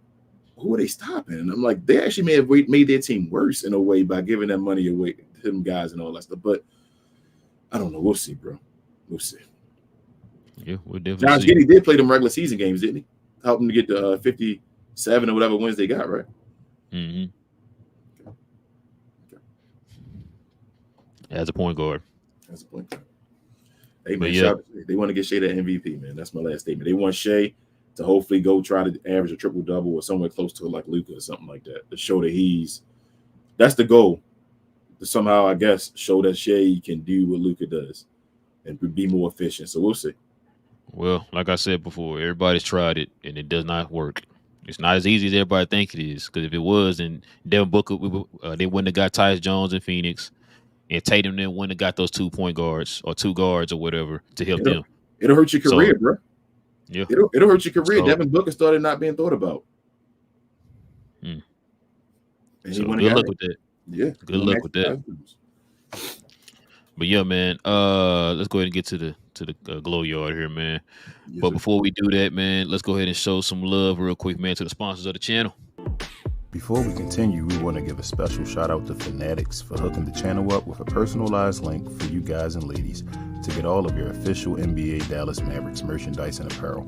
who are they stopping? And I'm like, they actually may have made their team worse in a way by giving that money away to them guys and all that stuff. But I don't know. We'll see, bro. We'll see. Yeah, we'll definitely Josh Giddey did play them regular season games, didn't he? Helped them to get to 57 or whatever wins they got, right? Mm-hmm. As a point guard. That's the point. Hey, But man, yeah. they want to get Shea that MVP, man. That's my last statement. They want Shea to hopefully go try to average a triple-double or somewhere close to like Luka or something like that to show that that's the goal. To somehow, I guess, show that Shea can do what Luka does and be more efficient. So we'll see. Well, like I said before, everybody's tried it and it does not work. It's not as easy as everybody think it is. Because if it was, then Devin Booker, they wouldn't have got Tyus Jones in Phoenix, and Tatum then wouldn't have got those 2 point guards or 2 guards or whatever to help them. It'll hurt your career, bro. Yeah, it'll hurt your career. So, Devin Booker started not being thought about. And so good luck with that. Yeah, good luck with that. But yeah, man, let's go ahead and get to the glow yard here, man. Yes, but sir. before we do that, man, let's go ahead and show some love real quick, man, to the sponsors of the channel. Before we continue, we want to give a special shout out to Fanatics for hooking the channel up with a personalized link for you guys and ladies to get all of your official NBA Dallas Mavericks merchandise and apparel.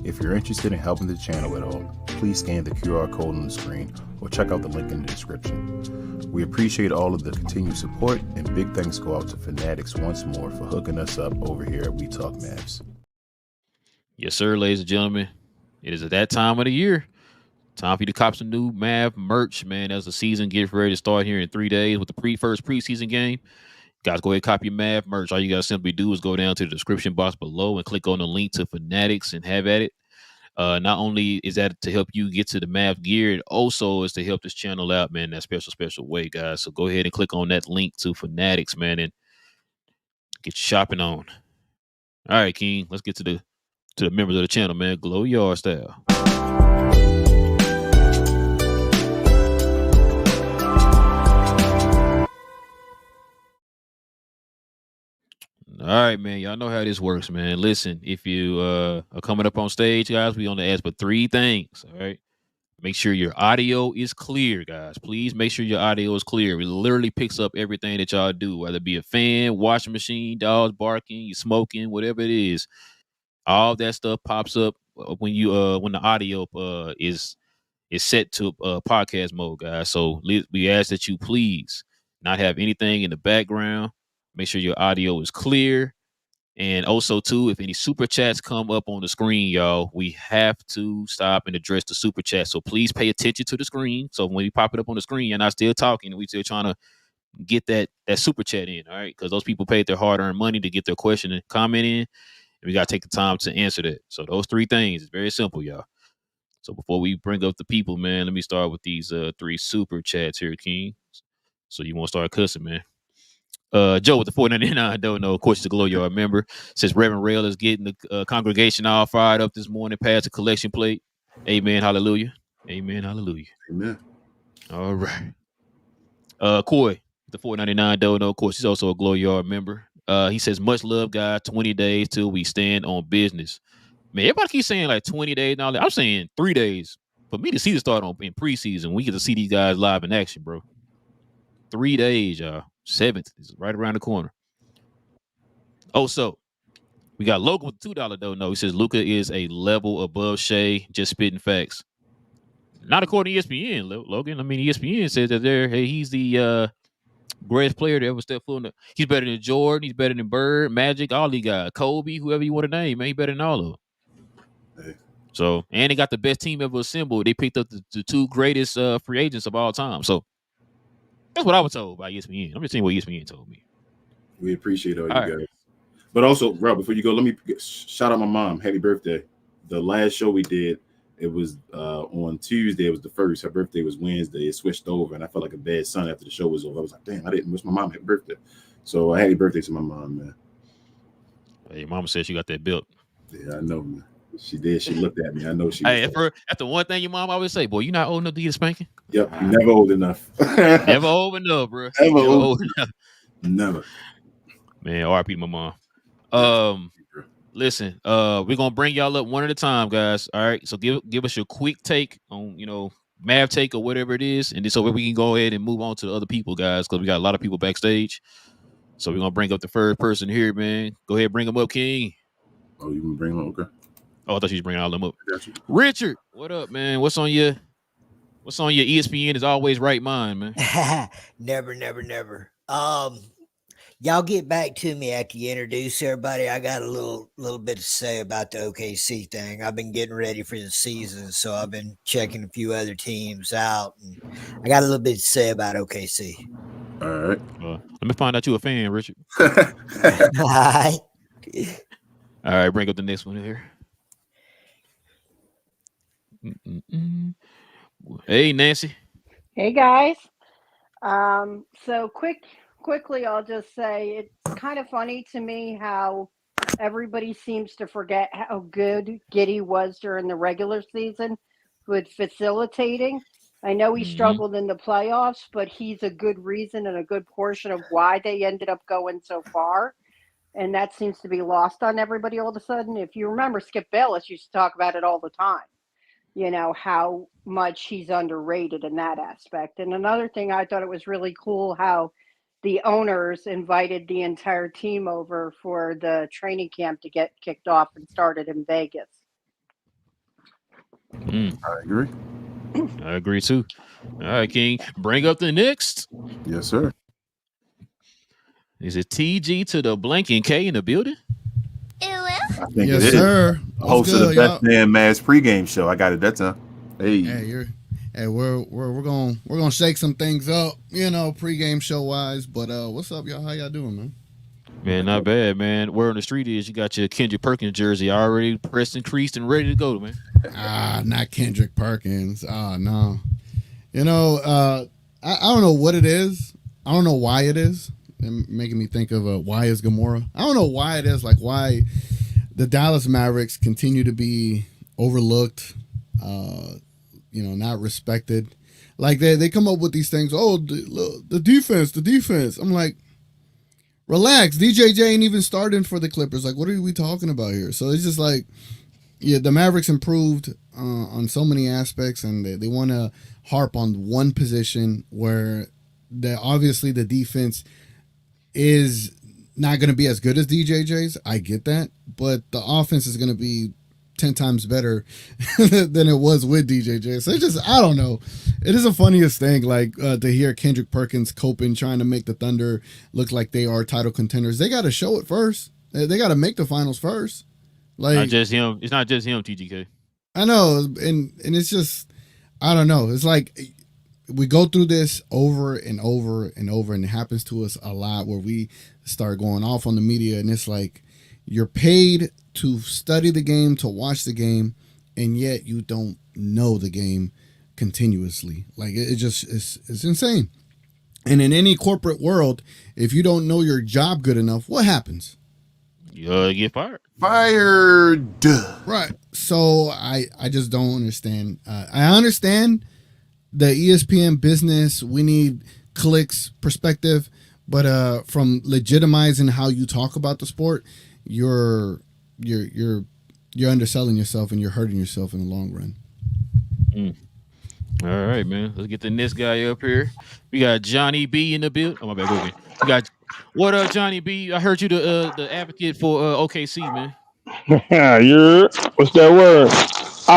If you're interested in helping the channel at all, please scan the QR code on the screen or check out the link in the description. We appreciate all of the continued support, and big thanks go out to Fanatics once more for hooking us up over here at We Talk Mavs. Yes, sir, ladies and gentlemen. It is at that time of the year. Time for you to cop some new Mav merch, man. As the season gets ready to start here in 3 days with the first preseason game. Guys, go ahead and copy your Mav merch. All you got to simply do is go down to the description box below and click on the link to Fanatics and have at it. Not only is that to help you get to the Mav gear, it also is to help this channel out, man, that special way, guys. So go ahead and click on that link to Fanatics, man, and get your shopping on. All right, King, let's get to the members of the channel, man. Glow yard style. All right, man. Y'all know how this works, man. Listen, if you are coming up on stage, guys, we only ask for 3 things. All right. Make sure your audio is clear, guys. Please make sure your audio is clear. It literally picks up everything that y'all do, whether it be a fan, washing machine, dogs barking, you smoking, whatever it is. All that stuff pops up when the audio is set to podcast mode, guys. So we ask that you please not have anything in the background. Make sure your audio is clear. And also, too, if any super chats come up on the screen, y'all, we have to stop and address the super chat. So please pay attention to the screen. So when we pop it up on the screen, you're not still talking. We still trying to get that super chat in, all right? Because those people paid their hard-earned money to get their question and comment in. And we got to take the time to answer that. So those 3 things is very simple, y'all. So before we bring up the people, man, let me start with these 3 super chats here, King. So you won't start cussing, man. Joe with the 499, don't know. Of course, he's a Glow Yard member. Says Reverend Relle is getting the congregation all fired up this morning past the collection plate. Amen. Hallelujah. Amen. Hallelujah. Amen. All right. Coy, the 499, don't know. Of course, he's also a Glow Yard member. He says, much love, God. 20 days till we stand on business. Man, everybody keeps saying like 20 days and all that. I'm saying 3 days. For me to see the start in preseason, we get to see these guys live in action, bro. 3 days, y'all. 7th is right around the corner. Oh, so we got Logan with $2 don't know. He says Luka is a level above Shea, just spitting facts. Not according to ESPN, Logan. I mean, ESPN says that he's the greatest player to ever step foot in he's better than Jordan, he's better than Bird, Magic, all these guys, Kobe, whoever you want to name, man, he's better than all of them. Hey. So, and they got the best team ever assembled. They picked up the 2 greatest free agents of all time. So that's what I was told by ESPN. I'm just saying what ESPN told me. We appreciate all you guys. But also, Rob, before you go, let me shout out my mom. Happy birthday. The last show we did, it was on Tuesday. It was the 1st. Her birthday was Wednesday. It switched over, and I felt like a bad son after the show was over. I was like, damn, I didn't wish my mom happy birthday. So happy birthday to my mom, man. Hey, your mama said she got that belt. Yeah, I know, man. She did. She looked at me. I know she. Hey, that's the one thing your mom always say, boy, you're not old enough to get a spanking. Yep, you're never old enough. Never old enough, bro. Never old enough. Never. Man, RP to my mom. Listen, we're gonna bring y'all up one at a time, guys. All right. So give us your quick take on, Mav take or whatever it is, and then so we can go ahead and move on to the other people, guys, because we got a lot of people backstage. So we're gonna bring up the first person here, man. Go ahead, bring them up, King. Oh, you gonna bring them up? Okay. Oh, I thought you was bringing all them up. Richard, what up, man? What's on your What's on your ESPN is always right mind, man? Never. Y'all get back to me after you introduce everybody. I got a little bit to say about the OKC thing. I've been getting ready for the season, so I've been checking a few other teams out, and I got a little bit to say about OKC. All right. Let me find out you a fan, Richard. All right. All right, bring up the next one here. Hey, Nancy. Hey guys. So quickly, I'll just say it's kind of funny to me how everybody seems to forget how good Giddey was during the regular season with facilitating. I know he struggled in the playoffs, but he's a good reason and a good portion of why they ended up going so far. And that seems to be lost on everybody all of a sudden. If you remember, Skip Bayless used to talk about it all the time. You know, how much he's underrated in that aspect. And another thing, I thought it was really cool how the owners invited the entire team over for the training camp to get kicked off and started in Vegas. I agree. I agree too. All right, King, bring up the next. Yes, sir. Is it TG to the blank and K in the building? I think Yes, it is. sir. Host of the Best Damn Mavs pregame show. I got it that time. Hey, We're gonna shake some things up, you know, pregame show wise. But what's up, y'all? How y'all doing, man? Man, not bad, man. Word on the street is you got your Kendrick Perkins jersey already pressed and creased and ready to go, man. Not Kendrick Perkins. No. You know, I don't know what it is. I don't know why it is. It's making me think of why is Gamora. I don't know why it is, like why the Dallas Mavericks continue to be overlooked, not respected. Like they come up with these things. Oh, the defense. I'm like, relax. DJJ ain't even starting for the Clippers. Like, what are we talking about here? So it's just like, yeah, the Mavericks improved on so many aspects, and they want to harp on one position where obviously the defense is not going to be as good as DJJ's. I get that, but the offense is going to be 10 times better than it was with DJJ. So it's just, I don't know. It is the funniest thing, like to hear Kendrick Perkins coping, trying to make the Thunder look like they are title contenders. They got to show it first. They got to make the finals first. Like, not just him. It's not just him, TGK. I know, and it's just, I don't know. It's like we go through this over and over and over, and it happens to us a lot where we start going off on the media, and it's like you're paid to study the game, to watch the game, and yet you don't know the game continuously. Like it's insane. And in any corporate world, if you don't know your job good enough, what happens? You get fired. Right. So I just don't understand. I understand the ESPN business. We need clicks perspective, but from legitimizing how you talk about the sport, you're underselling yourself and you're hurting yourself in the long run. All right, man. Let's get the next guy up here. We got Johnny B in the build. Oh, my bad. Go again. We got what up, Johnny B? I heard you the advocate for OKC, man. Yeah, what's that word?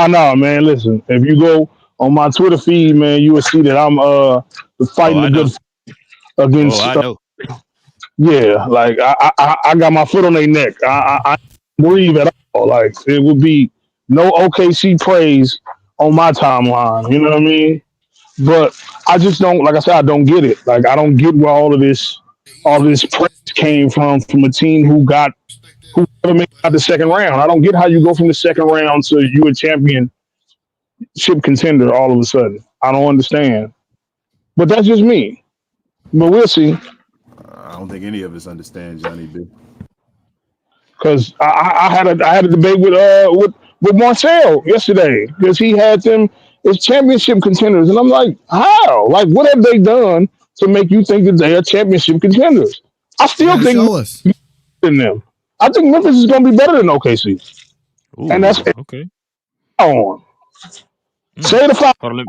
No, man. Listen, if you go on my Twitter feed, man, you will see that I'm fighting the good fight against. I know. Yeah, like I got my foot on their neck. I breathe at all. Like it would be no OKC praise on my timeline. You know what I mean? But I just don't. Like I said, I don't get it. Like I don't get where all this praise came from a team who never made out the second round. I don't get how you go from the second round to you a championship contender all of a sudden. I don't understand. But that's just me. But we'll see. I don't think any of us understand Johnny B. Because I had a debate with Marcel yesterday because he had them as championship contenders, and I'm like, how? Like, what have they done to make you think that they are championship contenders? I still think in them. I think Memphis is going to be better than OKC, and that's okay. On say the five. Hold on,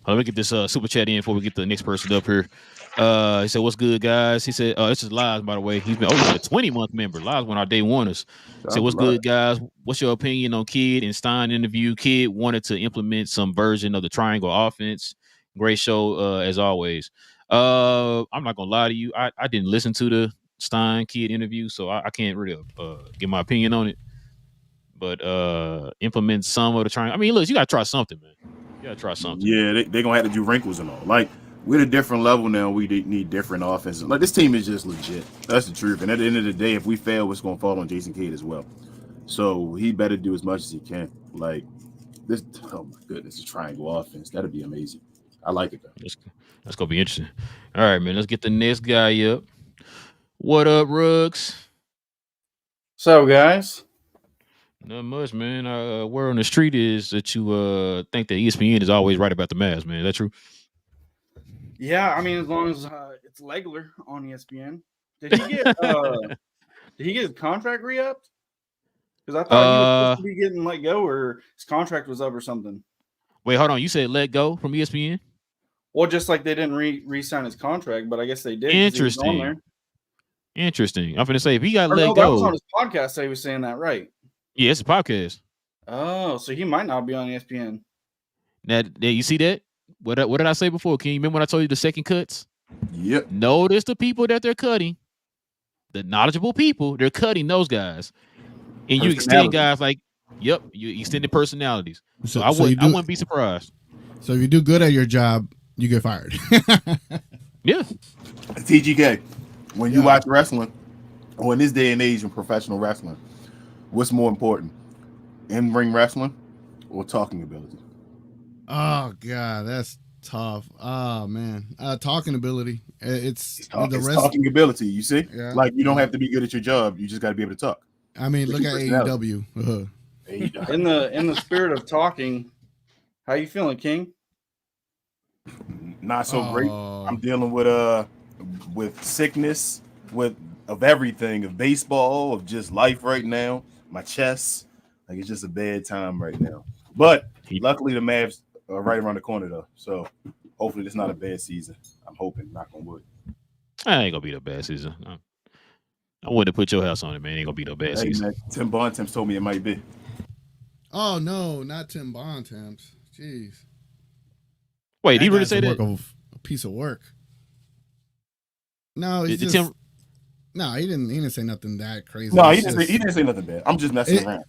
let me get this super chat in before we get the next person up here. He said, "What's good, guys?" He said, "This is Lies, by the way. He's been a 20-month member. Lies one of our day oneers." He said, "What's good, guys? What's your opinion on Kidd and Stein interview? Kidd wanted to implement some version of the triangle offense. Great show as always. I'm not gonna lie to you. I didn't listen to the Stein Kidd interview, so I can't really give my opinion on it. But implement some of the triangle. I mean, look, you gotta try something, man. You gotta try something. Yeah, they're gonna have to do wrinkles and all. Like we're at a different level now. We need different offenses. Like this team is just legit. That's the truth. And at the end of the day, if we fail, it's gonna fall on Jason Kidd as well. So he better do as much as he can. Like this. Oh my goodness, a triangle offense. That'd be amazing. I like it though. That's gonna be interesting. All right, man. Let's get the next guy up. What up, Ruggs? So, guys. Not much, man. Word on the street is that you think that ESPN is always right about the Mavs, man. Is that true? Yeah, I mean, as long as it's Legler on ESPN. Did he get his contract re-upped? Because I thought he was supposed to be getting let go, or his contract was up or something. Wait, hold on. You said let go from ESPN? Well, just like they didn't re-sign his contract, but I guess they did. Interesting. Interesting. I'm gonna say if he got let that go, was on his podcast. That he was saying that, right? Yeah, it's a podcast. Oh, so he might not be on ESPN. Now, you see that? What did I say before? Can you remember when I told you the second cuts? Yep. Notice the people that they're cutting, the knowledgeable people. They're cutting those guys, and you extend guys like, yep, you extended personalities. So I wouldn't be surprised. So if you do good at your job, you get fired. Yeah. TGK, when you watch wrestling, or in this day and age in professional wrestling, what's more important, in-ring wrestling or talking ability? Oh God, that's tough. Oh man, talking ability. It's talking ability. You see, like you don't have to be good at your job. You just got to be able to talk. I mean, look at AEW. In the spirit of talking, how you feeling, King? Not so great. I'm dealing with sickness, of everything, of baseball, of just life right now. My chest, like it's just a bad time right now. But luckily, the Mavs are right around the corner though, so hopefully it's not a bad season. I'm hoping, knock on wood. I ain't gonna be no bad season. I wouldn't have put your house on it, man. Ain't gonna be no bad season. Man, Tim Bontemps told me it might be. Oh no, not Tim Bontemps. Jeez. Wait, did he really say that? A piece of work. No, it's just. No, he didn't. He didn't say nothing that crazy. No, he didn't say nothing bad. I'm just messing around.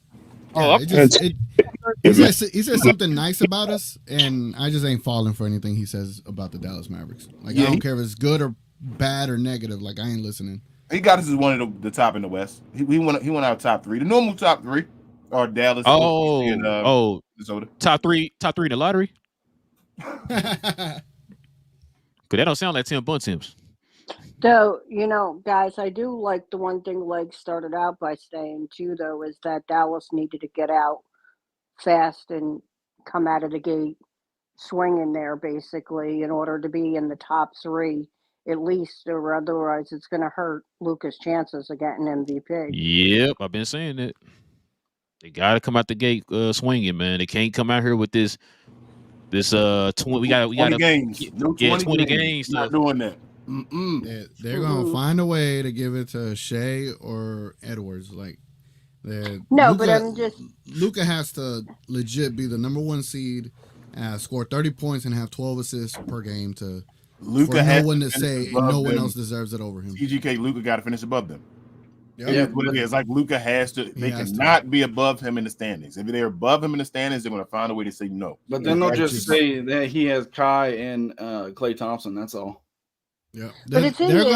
He said something nice about us, and I just ain't falling for anything he says about the Dallas Mavericks. Like I don't care if it's good or bad or negative. Like I ain't listening. He got us as one of the top in the West. He went out top three. The normal top three are Dallas. Minnesota. Top three in the lottery. Cause that don't sound like Tim Bontemps. So, guys, I do like the one thing Leg started out by saying, too, though, is that Dallas needed to get out fast and come out of the gate swinging there, basically, in order to be in the top three, at least, or otherwise it's going to hurt Luka's chances of getting MVP. Yep, I've been saying that. They got to come out the gate swinging, man. They can't come out here with this 20 games. No 20 games. Not doing that. They're gonna find a way to give it to Shea or Edwards. Like, but I'm just Luka has to legit be the number one seed, score 30 points and have 12 assists per game for no one to say no one else deserves it over him. TGK, Luka got to finish above them. Yeah, what it is. Like Luka has to. They cannot be above him in the standings. If they're above him in the standings, they're going to find a way to say no. But then they'll just say that he has Kai and Klay Thompson. That's all. Yeah, but the thing is,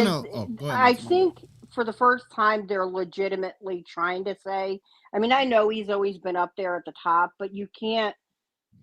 I think for the first time they're legitimately trying to say. I mean, I know he's always been up there at the top, but you can't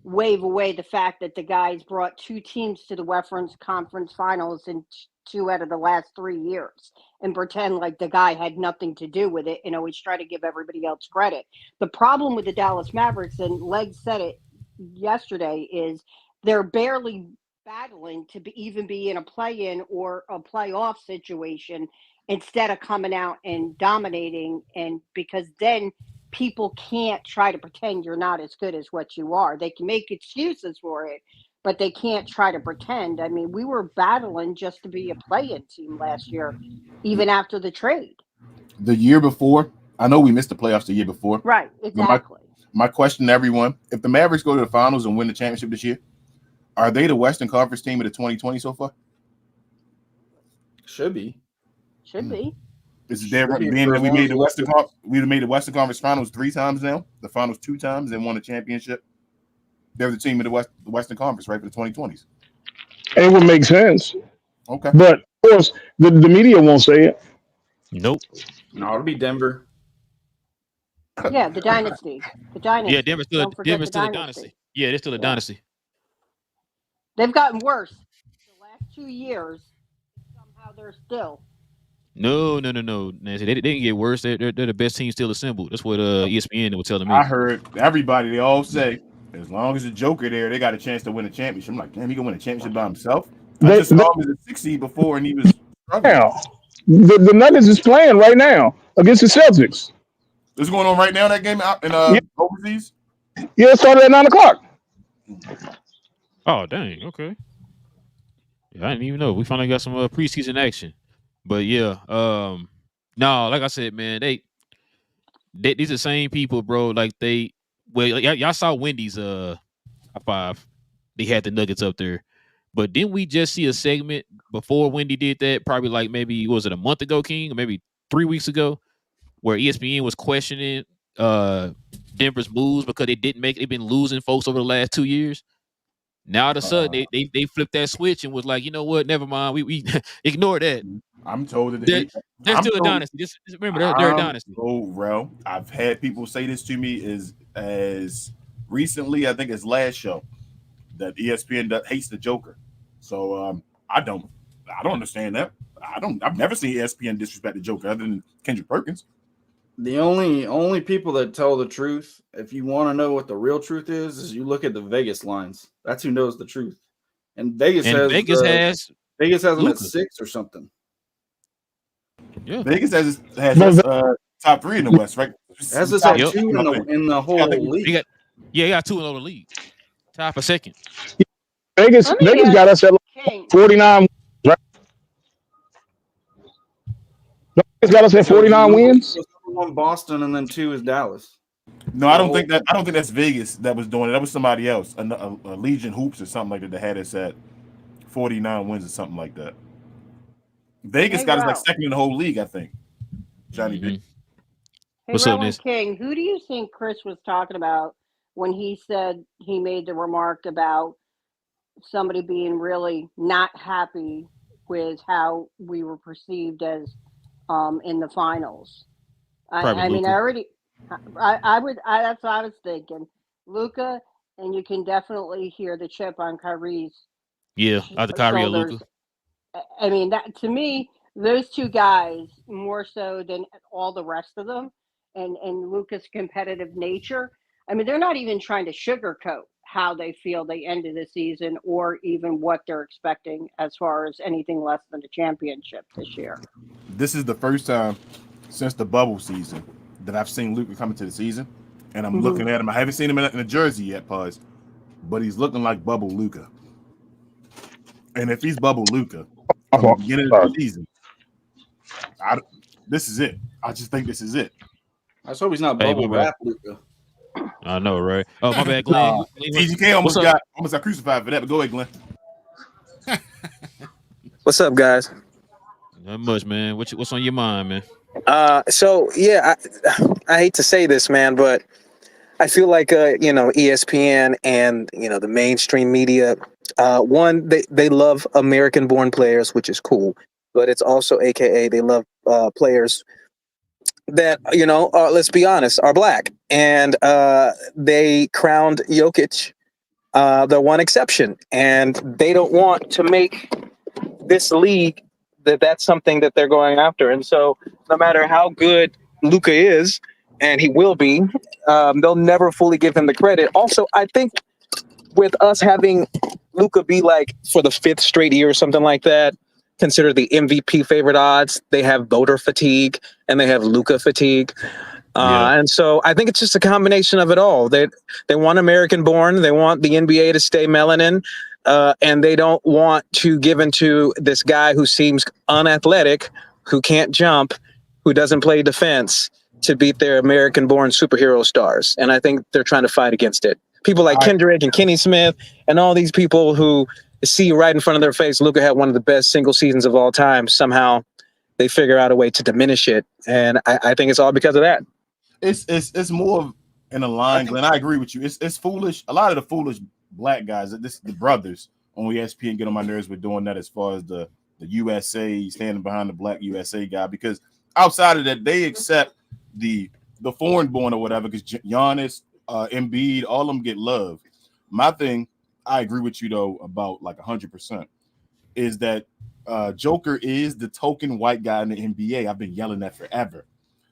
wave away the fact that the guys brought two teams to the Western Conference Finals in 2 out of the last 3 years and pretend like the guy had nothing to do with it and always try to give everybody else credit. The problem with the Dallas Mavericks, and Leg said it yesterday, is they're barely battling to even be in a play-in or a playoff situation instead of coming out and dominating, and because then people can't try to pretend you're not as good as what you are. They can make excuses for it, but they can't try to pretend. I mean, we were battling just to be a play-in team last year, even after the trade. The year before, I know we missed the playoffs the year before. Right, exactly. My question to everyone, if the Mavericks go to the finals and win the championship this year, are they the Western Conference team of the 2020 so far? Should be. Should be. Is it there being that we made the Western Conference Finals 3 times now, the Finals 2 times, and won a championship? They're the team of the Western Conference, right, for the 2020s. It would make sense. Okay. But of course, the media won't say it. Nope. No, it'll be Denver. Yeah, the dynasty. The dynasty. Yeah, Denver's still a dynasty. Yeah, they're still a dynasty. They've gotten worse the last 2 years. Somehow they're still. No, Nancy. They didn't get worse. They're the best team still assembled. That's what ESPN was telling me. I heard everybody, they all say, as long as the Joker there, they got a chance to win a championship. I'm like, damn, he gonna win a championship by himself? I just saw him as a 6 seed before, and he was struggling. Now, the Nuggets is playing right now against the Celtics. What's going on right now, that game out in overseas? Yeah, it started at 9:00. Oh, dang. Okay. Yeah, I didn't even know. We finally got some preseason action. But yeah, no, like I said, man, they these are the same people, bro. Like y'all saw Wendy's high five. They had the Nuggets up there. But didn't we just see a segment before Wendy did that? Probably like maybe was it a month ago, King, or maybe 3 weeks ago, where ESPN was questioning Denver's moves because they've been losing folks over the last 2 years. Now all of a sudden they flipped that switch and was like, you know what? Never mind. We ignore that. I'm told that they're still a dynasty. Just remember, they're a dynasty. Oh, Rel, I've had people say this to me as recently, I think it's last show, that ESPN hates the Joker. So I don't understand that. I've never seen ESPN disrespect the Joker other than Kendrick Perkins. The only people that tell the truth, if you want to know what the real truth is you look at the Vegas lines. That's who knows the truth. And Vegas has them at 6 or something. Yeah, Vegas has top 3 in the West, right? Has this at 2 in the whole league. He got 2 in the league. Tie for second. Vegas got us at 49. Right? Vegas got us at 49 wins. 1 Boston and then 2 is Dallas. No, I don't think that's Vegas that was doing it. That was somebody else, a Legion Hoops or something like that had us at 49 wins or something like that. Vegas got us like second in the whole league, I think. Johnny B. Hey, Relle and King, who do you think Chris was talking about when he said he made the remark about somebody being really not happy with how we were perceived as in the finals? I mean, that's what I was thinking. Luka, and you can definitely hear the chip on Kyrie's. Yeah, either Kyrie or Luka. I mean, that to me, those 2 guys more so than all the rest of them, and Luka's competitive nature. I mean, they're not even trying to sugarcoat how they feel they ended the season or even what they're expecting as far as anything less than a championship this year. This is the first time since the bubble season that I've seen Luka come into the season, and I'm looking at him. I haven't seen him in a jersey yet, but he's looking like bubble Luka. And if he's bubble Luka from the beginning of the season, this is it. I just think this is it. I just hope he's not bubble wrap Luka. I know, right? Oh, my bad, Glenn. TGK almost got crucified for that, but go ahead, Glenn. What's up, guys? Not much, man. What's on your mind, man? So yeah, I hate to say this, man, but I feel like ESPN and the mainstream media, one, they love American-born players, which is cool, but it's also AKA they love players that let's be honest, are black, and they crowned Jokic the one exception, and they don't want to make this league that's something that they're going after. And so no matter how good Luka is, and he will be, they'll never fully give him the credit. Also, I think with us having Luka be like for the 5th straight year or something like that, considered the MVP favorite odds, they have voter fatigue and they have Luka fatigue. And so I think it's just a combination of it all. They want American born. They want the NBA to stay melanin. And they don't want to give into this guy who seems unathletic, who can't jump, who doesn't play defense to beat their American born superhero stars. And I think they're trying to fight against it. People like Kendrick and Kenny Smith and all these people who see right in front of their face Luka had one of the best single seasons of all time. Somehow they figure out a way to diminish it. And I think it's all because of that. It's more of in a line, Glenn. I agree with you. It's foolish. A lot of the foolish black guys, the brothers on ESPN get on my nerves with doing that as far as the USA standing behind the black USA guy, because outside of that, they accept the foreign born or whatever, because Giannis, Embiid, all of them get love. My thing, I agree with you though about like 100%, is that Joker is the token white guy in the NBA. I've been yelling that forever.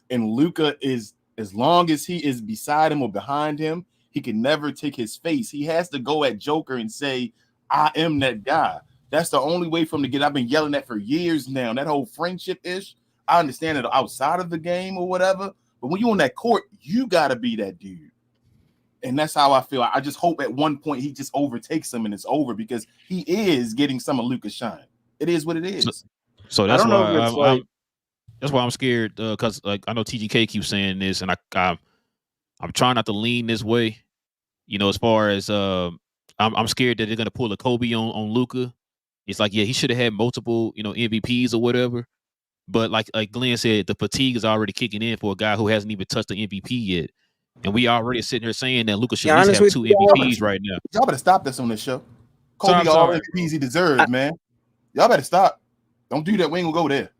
And Luka is, as long as he is beside him or behind him, he can never take his face. He has to go at Joker and say, I am that guy. That's the only way for him to get. I've been yelling that for years now. That whole friendship-ish, I understand it outside of the game or whatever, but when you're on that court, you got to be that dude. And that's how I feel. I just hope at one point he just overtakes him and it's over, because he is getting some of Luka's shine. It is what it is. So that's why that's why I'm scared, because like I know TGK keeps saying this, and I'm trying not to lean this way. You know, as far as I'm scared that they're gonna pull a Kobe on Luka. It's like, yeah, he should have had multiple, MVPs or whatever. But like Glenn said, the fatigue is already kicking in for a guy who hasn't even touched the MVP yet. And we already sitting here saying that Luka should at least have 2 MVPs right now. Y'all better stop this on this show. Kobe all MVPs he deserves, man. Y'all better stop. Don't do that. We ain't gonna go there.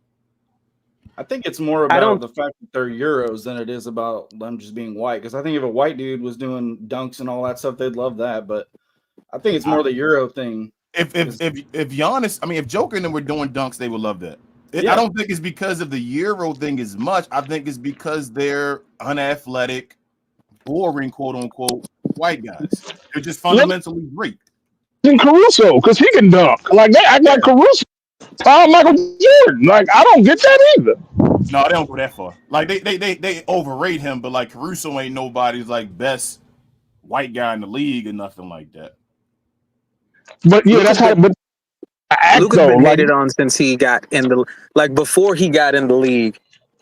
I think it's more about the fact that they're Euros than it is about them just being white. Because I think if a white dude was doing dunks and all that stuff, they'd love that. But I think it's more the Euro thing. If Giannis, I mean, if Joker and them were doing dunks, they would love that. I don't think it's because of the Euro thing as much. I think it's because they're unathletic, boring, quote unquote, white guys. They're just fundamentally great. And Caruso, because he can dunk. Like, they act like Caruso. Michael Jordan. Like, I don't get that either. No, they don't go that far. Like, they overrate him, but like Caruso ain't nobody's like best white guy in the league or nothing like that. But yeah, that's how. But Luka's been hated on since he got in the before he got in the league.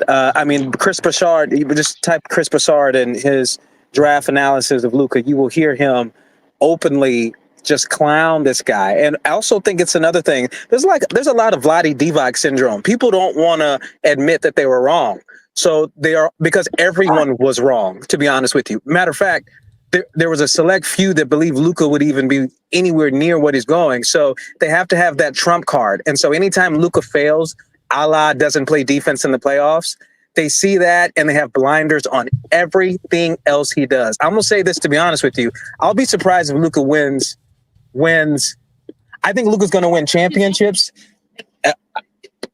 I mean, Chris Broussard. You just type Chris Broussard in his draft analysis of Luka. You will hear him openly just clown this guy. And I also think it's another thing. There's a lot of Vlade Divac syndrome. People don't want to admit that they were wrong. So they are, because everyone was wrong. To be honest with you, matter of fact. There was a select few that believe Luka would even be anywhere near what he's going. So they have to have that trump card. And so anytime Luka fails, a la doesn't play defense in the playoffs, they see that and they have blinders on everything else he does. I'm going to say this, to be honest with you. I'll be surprised if Luka wins. I think Luka's going to win championships.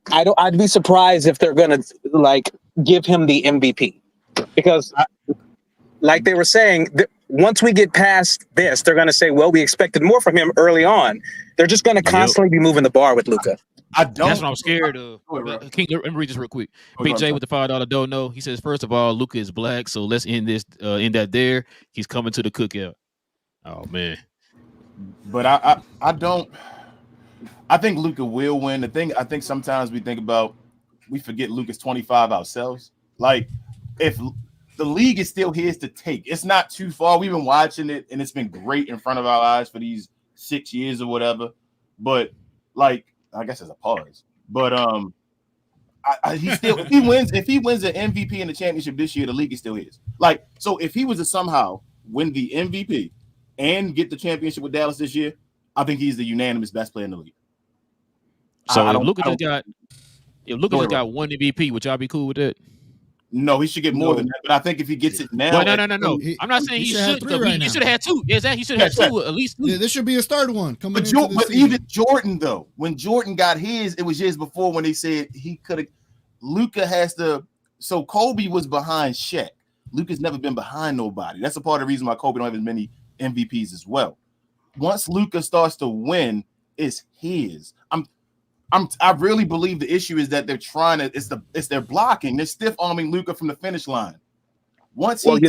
I'd be surprised if they're going to give him the MVP, because like they were saying, once we get past this, they're going to say, well, we expected more from him early on. They're just going to constantly be moving the bar with Luka. That's what I'm scared of. King, let me read this real quick. BJ with the $5 don't know. He says, first of all, Luka is black, so let's end this. End that there. He's coming to the cookout. Oh man. But I don't. I think Luka will win. The thing I think sometimes we forget Luka's 25 ourselves. Like, if the league is still his to take. It's not too far. We've been watching it, and it's been great in front of our eyes for these 6 years or whatever. But like, I guess it's a pause. But he still, if he wins an MVP in the championship this year, the league is still his. Like, so if he was to somehow win the MVP and get the championship with Dallas this year, I think he's the unanimous best player in the league. So if Luka just got one MVP, would y'all be cool with that? No, he should get more than that. But I think if he gets it now, no. I'm not saying he should. He should have had 2. Exactly, he should have had 2 at least. 2. Yeah, this should be a start one. But even Jordan though, when Jordan got his, it was years before when they said he could have. Luka has to. So Kobe was behind Shaq. Luka's never been behind nobody. That's a part of the reason why Kobe don't have as many MVPs as well. Once Luka starts to win, it's his. I really believe the issue is that they're trying to. It's their blocking. They're stiff arming Luka from the finish line. Once he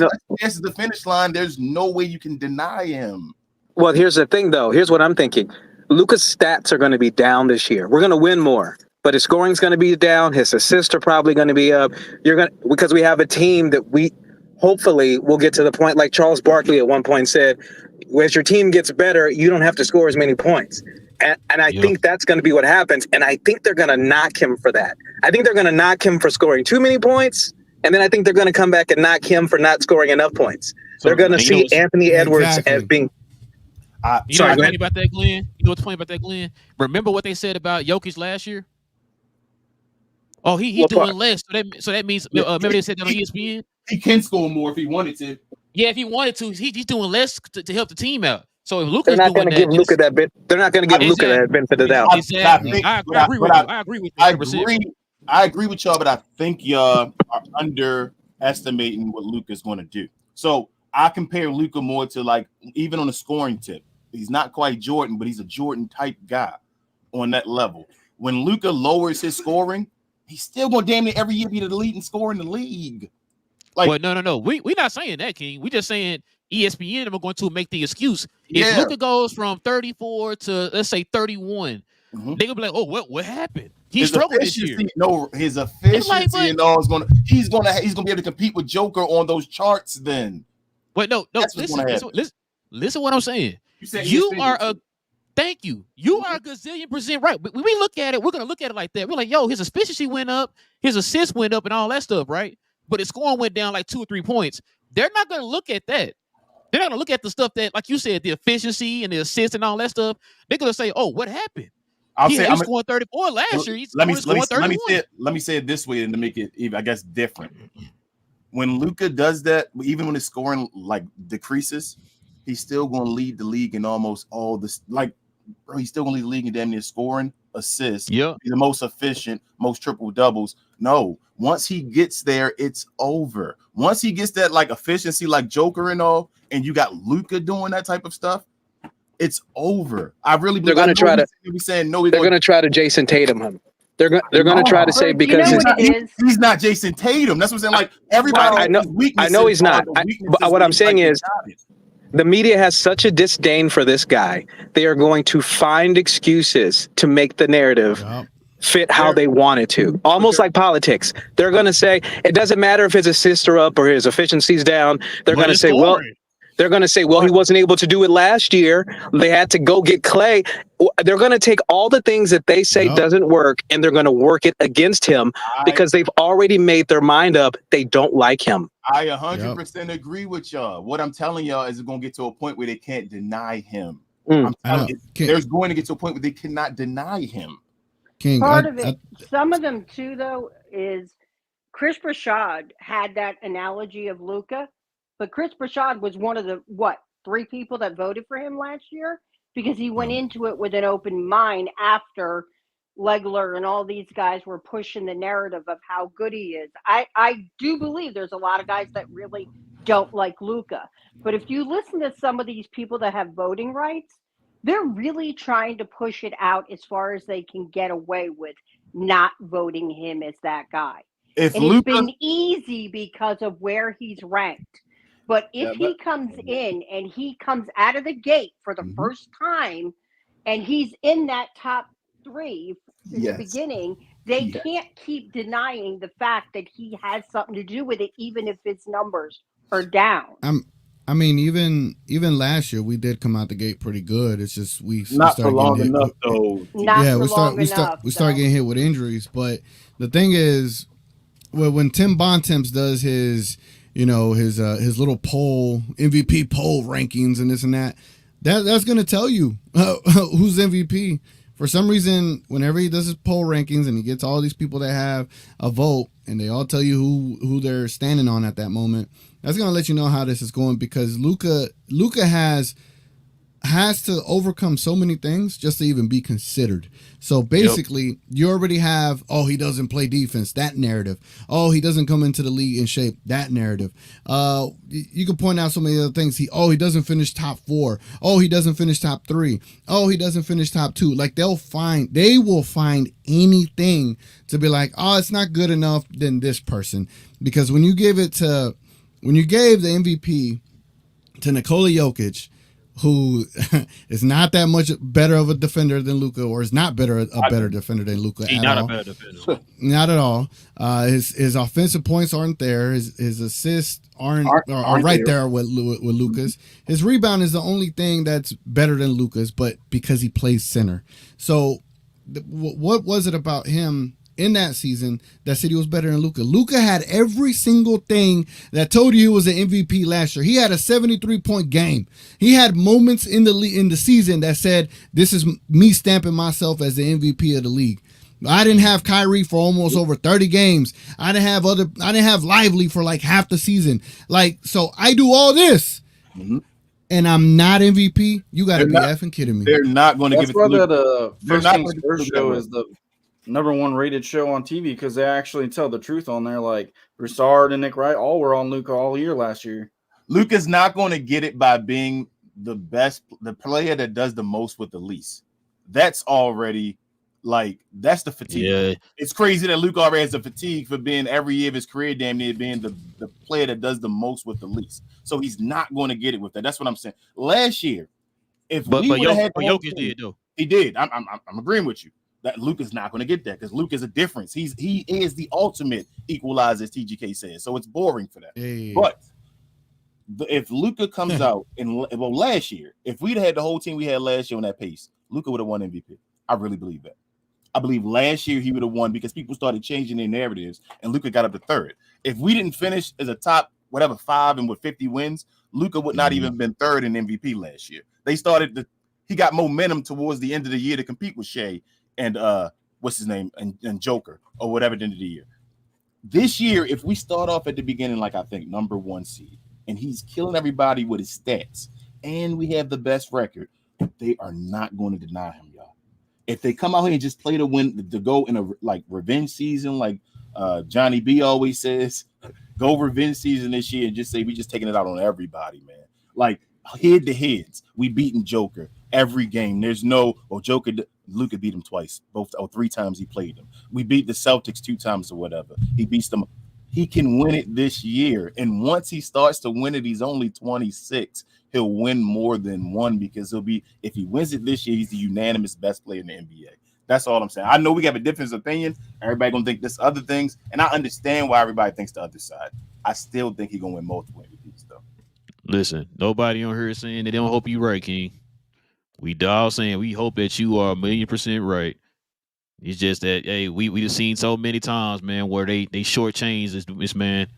passes the finish line, there's no way you can deny him. Well, here's the thing, though. Here's what I'm thinking. Luka's stats are going to be down this year. We're going to win more, but his scoring's going to be down. His assists are probably going to be up. Because we have a team that we hopefully will get to the point, like Charles Barkley at one point said, as your team gets better, you don't have to score as many points. And I think that's going to be what happens. And I think they're going to knock him for that. I think they're going to knock him for scoring too many points. And then I think they're going to come back and knock him for not scoring enough points. So they're going to see Anthony Edwards as being. You know what's funny about that, Glenn? You know what's funny about that, Glenn? Remember what they said about Jokic last year? Oh, he's doing less. So that means remember they said that on ESPN? He can score more if he wanted to. Yeah, if he wanted to, he's doing less to help the team out. So if Luka's they're not going to give Luka that bit. They're not going to give Luka that benefit of the doubt. Exactly. I agree with you. I agree with you. I agree with y'all, but I think y'all are underestimating what Luka's going to do. So I compare Luka more to, like, even on a scoring tip. He's not quite Jordan, but he's a Jordan type guy on that level. When Luka lowers his scoring, he's still going to damn near every year be the leading scorer in the league. Like, well, no. We're not saying that, King. We're just saying ESPN are going to make the excuse. If Luka goes from 34 to, let's say, 31, they're going to be like, oh, what happened? He struggled this year. No, his efficiency and all is going to he's going to be able to compete with Joker on those charts then. But no, listen what I'm saying. You are a gazillion% right. When we look at it, we're going to look at it like that. We're like, yo, his efficiency went up, his assists went up and all that stuff, right? But his scoring went down like 2 or 3 points. They're not going to look at that. They're not going to look at the stuff that, like you said, the efficiency and the assists and all that stuff. They're going to say, oh, what happened? He scored 34 last year. Let me say it this way and to make it even, I guess, different. When Luka does that, even when his scoring like decreases, he's still going to lead the league in almost all this. Like, bro, he's still going to lead the league in damn near scoring, assists, be the most efficient, most triple doubles. No, once he gets there, it's over. Once he gets that like efficiency, like Joker and all, and you got Luka doing that type of stuff, it's over. I really believe they're going to try to be saying no. They're going to try to Jason Tatum him. They're going to try to say because he's not Jason Tatum. That's what I'm saying. Like everybody, I know he's not. But what I'm saying is, the media has such a disdain for this guy. They are going to find excuses to make the narrative fit how they want it to. Almost like politics. They're going to say it doesn't matter if his assists are up or his efficiency's down. They're going to say, well, he wasn't able to do it last year. They had to go get Clay. They're going to take all the things that they say doesn't work, and they're going to work it against him because they've already made their mind up. They don't like him. I 100% agree with y'all. What I'm telling y'all is it's going to get to a point where they can't deny him. I'm telling you, there's going to get to a point where they cannot deny him. King, Part of it, some of them too, though, is Chris Brashad had that analogy of Luka. But Chris Brashad was one of the, 3 people that voted for him last year? Because he went into it with an open mind after Legler and all these guys were pushing the narrative of how good he is. I do believe there's a lot of guys that really don't like Luka. But if you listen to some of these people that have voting rights, they're really trying to push it out as far as they can get away with not voting him as that guy. It's been easy because of where he's ranked. But if he comes in and he comes out of the gate for the first time and he's in that top 3 in the beginning, they can't keep denying the fact that he has something to do with it, even if his numbers are down. I mean, even last year we did come out the gate pretty good. It's just we not for long enough though. We start getting hit with injuries. But the thing is, when Tim Bontemps does his his little poll, MVP poll rankings and this and that's going to tell you who's MVP. For some reason, whenever he does his poll rankings and he gets all these people that have a vote and they all tell you who they're standing on at that moment, that's going to let you know how this is going because Luka has to overcome so many things just to even be considered. So basically, you already have, he doesn't play defense, that narrative. He doesn't come into the league in shape, that narrative. You can point out so many other things. He doesn't finish top 4. He doesn't finish top 3. He doesn't finish top 2. Like they will find anything to be like, it's not good enough than this person. Because when you give it to when you gave the MVP to Nikola Jokic, who is not that much better of a defender than Luka, or is not better defender than Luka He's at not all. a better defender. Not at all. His offensive points aren't there. His assists are right there with Luka's. His rebound is the only thing that's better than Luka's, but because he plays center. So what was it about him in that season that said he was better than Luka? Luka had every single thing that told you he was an MVP last year. He had a 73-point game. He had moments in the season that said, this is me stamping myself as the MVP of the league. I didn't have Kyrie for almost over 30 games. I didn't have Lively for like half the season. Like, so I do all this and I'm not MVP. You got to be effing kidding me. They're not going to give it to Luka. That's why that First Things First show is the #1 rated show on TV, because they actually tell the truth on there. Like Broussard and Nick Wright all were on Luka all year last year. Luka's not going to get it by being the player that does the most with the least. That's already that's the fatigue. Yeah. It's crazy that Luka already has the fatigue for being every year of his career damn near being the player that does the most with the least. So he's not going to get it with that. That's what I'm saying. Last year, but Jokic did though. He did. I'm agreeing with you that Luka's not going to get that because Luka's a difference. He is the ultimate equalizer, as TGK says. So it's boring for that. Hey. But if Luka comes out last year, if we'd had the whole team we had last year on that pace, Luka would have won MVP. I really believe that. I believe last year he would have won because people started changing their narratives and Luka got up to third. If we didn't finish as a top 5 and with 50 wins, Luka would not even been third in MVP last year. He got momentum towards the end of the year to compete with Shea and what's his name and Joker or whatever at the end of the year. This year, if we start off at the beginning, like I think #1 seed, and he's killing everybody with his stats, and we have the best record, they are not going to deny him, y'all. If they come out here and just play to win, to go in a revenge season, like Johnny B always says, go revenge season this year and just say we just taking it out on everybody, man. Like head to heads, we beating Joker every game. There's no Luka beat him twice, both or 3 times he played them. We beat the Celtics 2 times or whatever. He beats them. He can win it this year, and once he starts to win it, he's only 26. He'll win more than one because if he wins it this year, he's the unanimous best player in the NBA. That's all I'm saying. I know we have a different opinion. Everybody gonna think this other things, and I understand why everybody thinks the other side. I still think he's gonna win multiple MVPs though. Listen, nobody on here saying they don't hope you right, King. We all saying we hope that you are 1,000,000% right. It's just that we just seen so many times, man, where they shortchanged this man.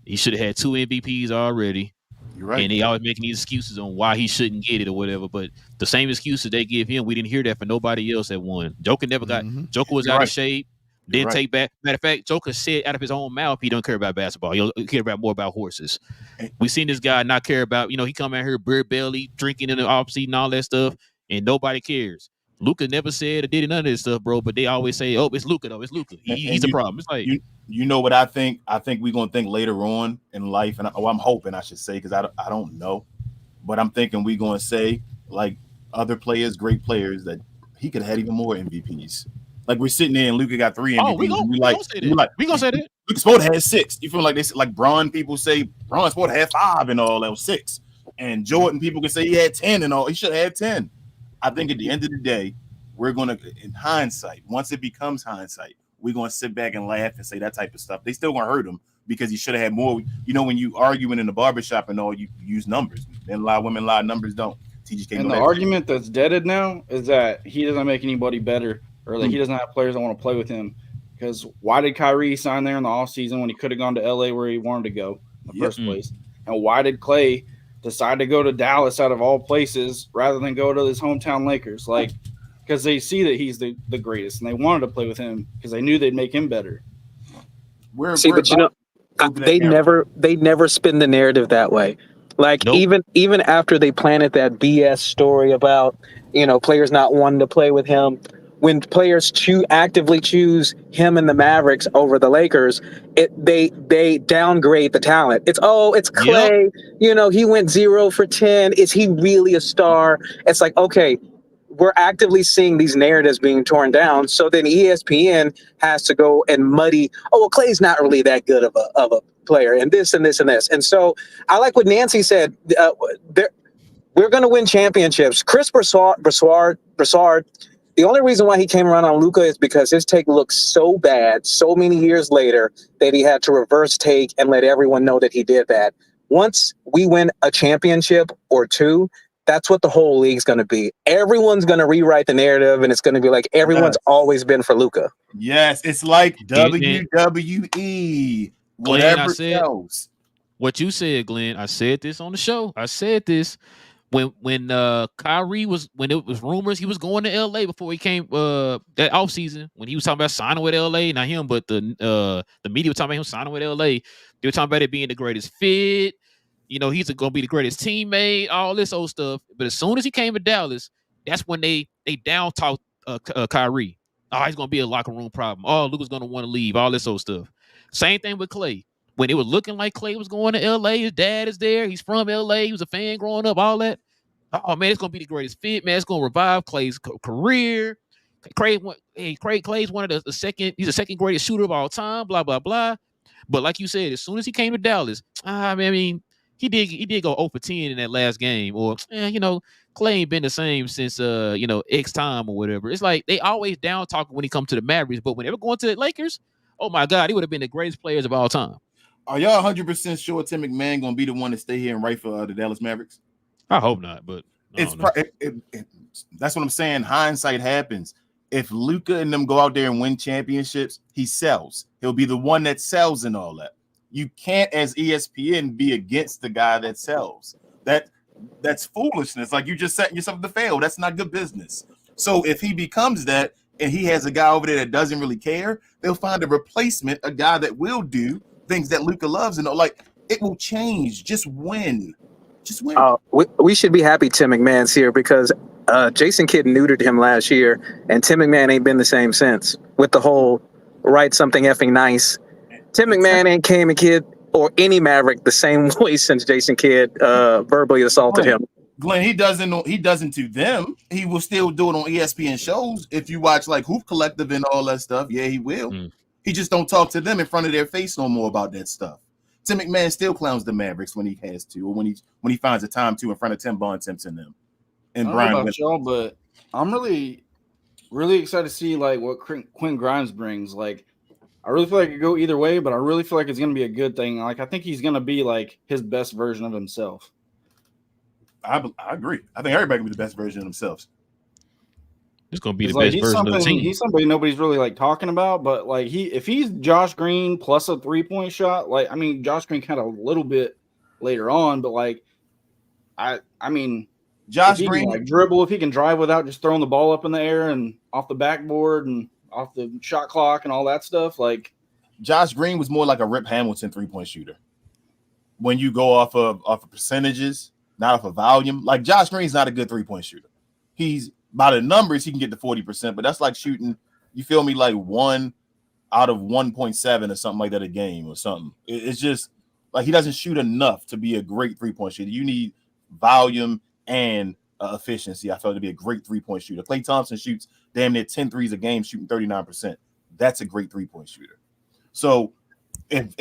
He should have had 2 MVPs already. You're right. And they always making these excuses on why he shouldn't get it or whatever. But the same excuses they give him, we didn't hear that for nobody else that won. Joker never got. Joker was out of shape. Didn't take back. Matter of fact, Joker said out of his own mouth he don't care about basketball. He care about more about horses. We seen this guy not care about. He come out here beer belly, drinking in the offseason and all that stuff, and nobody cares. Luka never said or did none of this stuff, bro. But they always say, "Oh, it's Luka though. It's Luka. He's the problem." It's like you know what I think. I think we're gonna think later on in life, and I'm hoping I should say because I don't know, but I'm thinking we're gonna say like other players, great players, that he could have had even more MVPs. Like we're sitting there and Luka got 3 MVPs. We gonna say that. Luka Sport had 6. You feel like this? Like Bron people say Bron Sport had 5 and all that was 6, and Jordan people can say he had 10 and all. He should have had 10. I think at the end of the day, we're going to, in hindsight, once it becomes hindsight, we're going to sit back and laugh and say that type of stuff. They still going to hurt him because he should have had more. When you arguing in the barbershop and all, you use numbers. Men lie, women lie, numbers don't. TGK and the argument that's deaded now is that he doesn't make anybody better or that he doesn't have players that want to play with him. Because why did Kyrie sign there in the offseason when he could have gone to LA where he wanted to go in the first place? And why did Clay decide to go to Dallas out of all places rather than go to his hometown Lakers? Like, because they see that he's the greatest and they wanted to play with him because they knew they'd make him better. They never spin the narrative that way. Like even after they planted that BS story about players not wanting to play with him, when players actively choose him and the Mavericks over the Lakers, they downgrade the talent. It's Clay. He went 0 for 10. Is he really a star? It's like, okay, we're actively seeing these narratives being torn down. So then ESPN has to go and muddy, oh, well, Clay's not really that good of a player, and this and this and this. And so I like what Nancy said. We're going to win championships. Chris Broussard, the only reason why he came around on Luka is because his take looked so bad so many years later that he had to reverse take and let everyone know that he did that. Once we win a championship or two, that's what the whole league's going to be. Everyone's going to rewrite the narrative, and it's going to be like everyone's always been for Luka. Yes, it's like WWE. Whatever else. What you said, Glenn, I said this on the show. I said this when Kyrie was, when it was rumors he was going to LA before he came that offseason, when he was talking about signing with LA, not him, but the media was talking about him signing with LA. They were talking about it being the greatest fit. You know, he's going to be the greatest teammate, all this old stuff. But as soon as he came to Dallas, that's when they down talked Kyrie. Oh, he's going to be a locker room problem. Oh, Luka's going to want to leave, all this old stuff. Same thing with Clay. When it was looking like Clay was going to LA, his dad is there. He's from LA. He was a fan growing up, all that. Oh, man, it's going to be the greatest fit, man. It's going to revive Clay's career. Clay's one of the second, he's the second greatest shooter of all time, blah, blah, blah. But like you said, as soon as he came to Dallas, I mean, he did go 0 for 10 in that last game. Or, you know, Clay ain't been the same since, X time or whatever. It's like they always down talking when he comes to the Mavericks, but whenever going to the Lakers, oh, my God, he would have been the greatest players of all time. Are y'all 100% sure Tim McMahon going to be the one to stay here and write for the Dallas Mavericks? I hope not, but that's what I'm saying. Hindsight happens. If Luka and them go out there and win championships, he sells. He'll be the one that sells and all that. You can't, as ESPN, be against the guy that sells. That's foolishness. Like, you just setting yourself to fail. That's not good business. So if he becomes that and he has a guy over there that doesn't really care, they'll find a replacement, a guy that will do things that Luka loves, and like it will change. Just win. We should be happy Tim McMahon's here because Jason Kidd neutered him last year, and Tim McMahon ain't been the same since with the whole write something effing nice. Tim McMahon ain't came and Kidd or any Maverick the same way since Jason Kidd verbally assaulted him. Glenn, he doesn't to them. He will still do it on ESPN shows. If you watch like Hoop Collective and all that stuff, yeah, he will. He just don't talk to them in front of their face no more about that stuff. Tim McMahon still clowns the Mavericks when he has to, or when he finds a time to in front of Tim Bontemps and them. And I don't Brian, know about y'all, but I'm really, really excited to see like what Quentin Grimes brings. Like, I really feel like it could go either way, but I really feel like it's going to be a good thing. Like, I think he's going to be like his best version of himself. I agree. I think everybody can be the best version of themselves. It's going to be the best version of the team. He's somebody nobody's really like talking about, but like if he's Josh Green plus a 3-point shot, like, I mean, Josh Green kind of a little bit later on, but like, I mean, Josh Green can, like dribble, if he can drive without just throwing the ball up in the air and off the backboard and off the shot clock and all that stuff. Like, Josh Green was more like a Rip Hamilton 3-point shooter. When you go off of percentages, not off of volume, like Josh Green's not a good 3-point shooter. He's by the numbers, he can get to 40%, but that's like shooting, you feel me, like 1 out of 1.7 or something like that a game or something. It's just like he doesn't shoot enough to be a great 3-point shooter. You need volume and efficiency, I felt, to be a great 3-point shooter. Klay Thompson shoots damn near 10 threes a game, shooting 39%. That's a great 3-point shooter. So if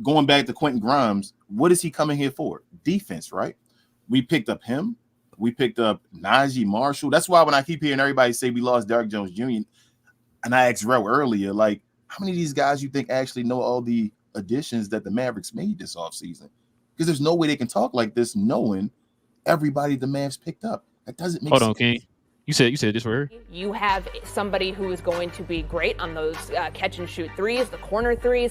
going back to Quentin Grimes, what is he coming here for? Defense, right? We picked up him. We picked up Najee Marshall. That's why when I keep hearing everybody say we lost Derrick Jones Jr., and I asked Relle earlier, like, how many of these guys you think actually know all the additions that the Mavericks made this offseason? Because there's no way they can talk like this knowing everybody the Mavs picked up. That doesn't make sense. Hold on, King. You said this for her? You have somebody who is going to be great on those catch and shoot threes, the corner threes.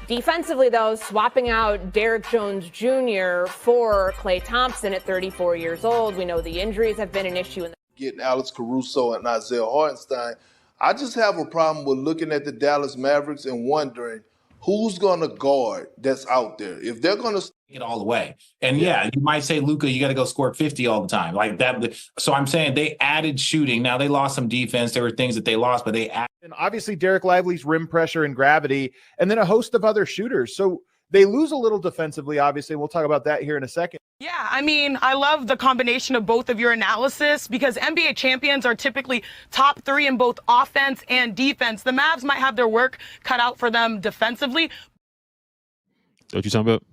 Defensively, though, swapping out Derrick Jones Jr. for Klay Thompson at 34 years old. We know the injuries have been an issue. Getting Alex Caruso and Isaiah Hartenstein. I just have a problem with looking at the Dallas Mavericks and wondering who's going to guard that's out there. If they're going to it all the way. And yeah, you might say, Luka, you got to go score 50 all the time like that. So I'm saying they added shooting. Now they lost some defense. There were things that they lost, but they added. And obviously Derek Lively's rim pressure and gravity, and then a host of other shooters. So they lose a little defensively, obviously. We'll talk about that here in a second. Yeah, I mean, I love the combination of both of your analysis because NBA champions are typically top 3 in both offense and defense. The Mavs might have their work cut out for them defensively. What you talking about?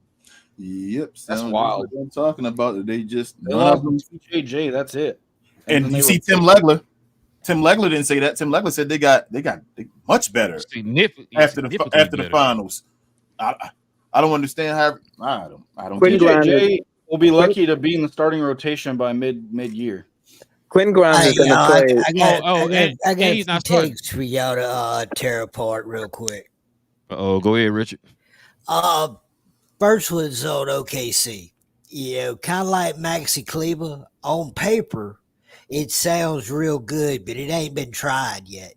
Yep, That's sounds wild. What I'm talking about. They They lost JJ. That's it. And you see Tim Legler. Tim Legler didn't say that. Tim Legler said they got much better after the finals. I don't understand how. I don't. JJ will be lucky to be in the starting rotation by mid-year. Quinn Grimes is going to play. I got some takes for y'all to tear apart real quick. Go ahead, Richard. First one's on OKC. You know, kind of like Maxi Kleber. On paper, it sounds real good, but it ain't been tried yet.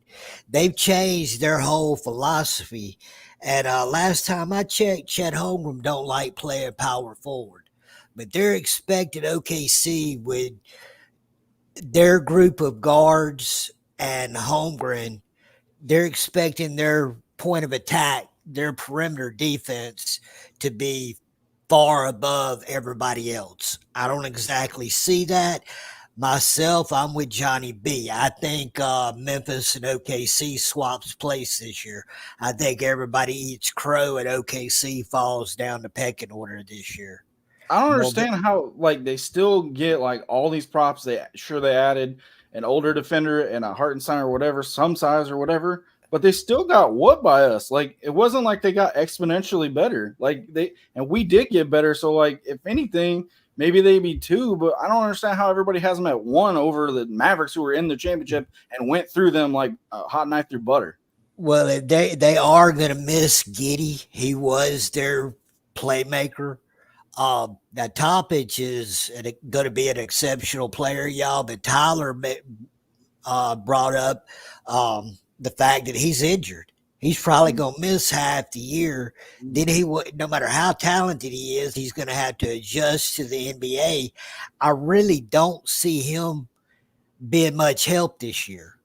They've changed their whole philosophy. And last time I checked, Chet Holmgren don't like playing power forward. But they're expecting OKC with their group of guards and Holmgren, they're expecting their point of attack, their perimeter defense to be far above everybody else. I don't exactly see that. Myself, I'm with Johnny B. I think Memphis and OKC swaps place this year. I think everybody eats crow and OKC falls down the pecking order this year. I don't understand how they still get all these props. They added an older defender and a Hartenstein or whatever, some size or whatever, but they still got whooped by us. It wasn't like they got exponentially better. And we did get better. So if anything, maybe they'd be 2, but I don't understand how everybody has them at 1 over the Mavericks who were in the championship and went through them like a hot knife through butter. Well, they are going to miss Giddey. He was their playmaker. Now Topic is going to be an exceptional player, y'all, but Tyler brought up the fact that he's injured. He's probably going to miss half the year. Then no matter how talented he is, he's going to have to adjust to the NBA. I really don't see him being much help this year.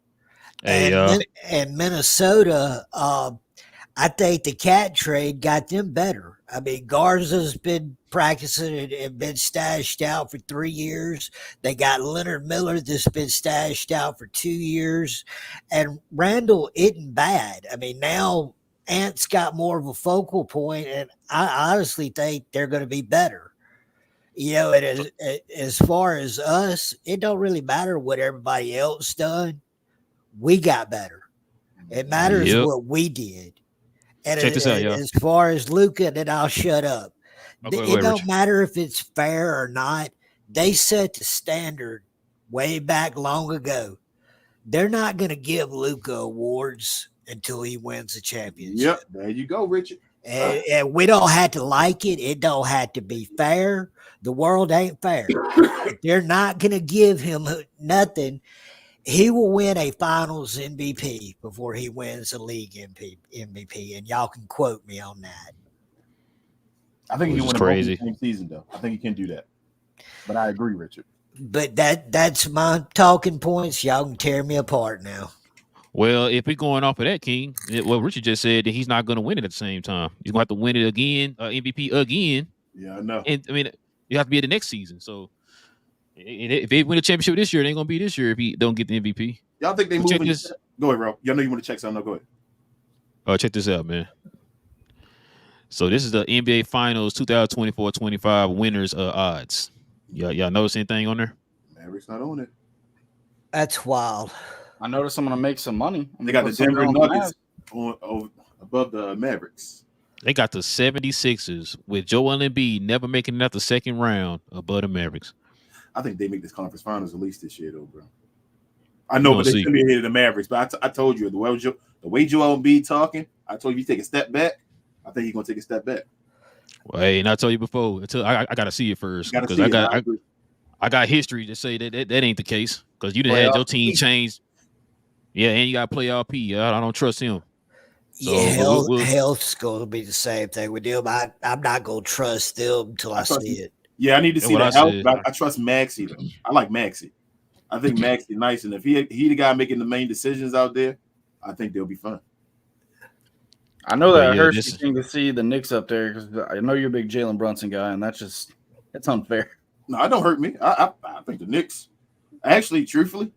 And Minnesota, I think the cat trade got them better. I mean, Garza's been practicing and been stashed out for 3 years. They got Leonard Miller that's been stashed out for 2 years. And Randall isn't bad. I mean, now Ant's got more of a focal point, and I honestly think they're going to be better. You know, and as far as us, it don't really matter what everybody else done. We got better. It matters what we did. And check this out, y'all. As far as Luka, then I'll shut up. It don't matter if it's fair or not. They set the standard way back long ago. They're not going to give Luka awards until he wins the championship. Yep, there you go, Richard. And we don't have to like it. It don't have to be fair. The world ain't fair. They're not going to give him nothing. He will win a finals MVP before he wins a league MVP, and y'all can quote me on that. I think he can win crazy the same season, though. I think he can do that. But I agree, Richard. But that's my talking points. Y'all can tear me apart now. Well, if we're going off of that, King, Richard just said that he's not going to win it at the same time. He's going to have to win it again, MVP again. Yeah, I know. And I mean, you have to be at the next season. So if they win a championship this year, it ain't going to be this year if he don't get the MVP. Y'all think they moving? Go ahead, bro. Y'all know you want to check something. No, go ahead. Check this out, man. So this is the NBA Finals 2024-25 winners odds. Y'all notice anything on there? Mavericks not on it. That's wild. I noticed I'm going to make some money. They got the Denver Nuggets above the Mavericks. They got the 76ers with Joel Embiid never making it out the second round above the Mavericks. I think they make this conference finals at least this year, though, bro. I know, but they should be ahead of the Mavericks. But I told you, the way Joel Embiid talking, I told you take a step back. I think he's going to take a step back. Well, hey, and I told you before, until I got to see it first because I got history to say that ain't the case because you done had your team change. Yeah, and you got to play RP. I don't trust him. So health's going to be the same thing with them. I'm not going to trust them until I see it. Yeah, I need to see the health. I trust Maxey, though. I like Maxey. I think Maxey nice, and if he the guy making the main decisions out there, I think they'll be fine. I know But that yeah, hurts this you thing to see the Knicks up there because I know you're a big Jalen Brunson guy, and it's unfair. No, it don't hurt me. I think the Knicks, actually, truthfully,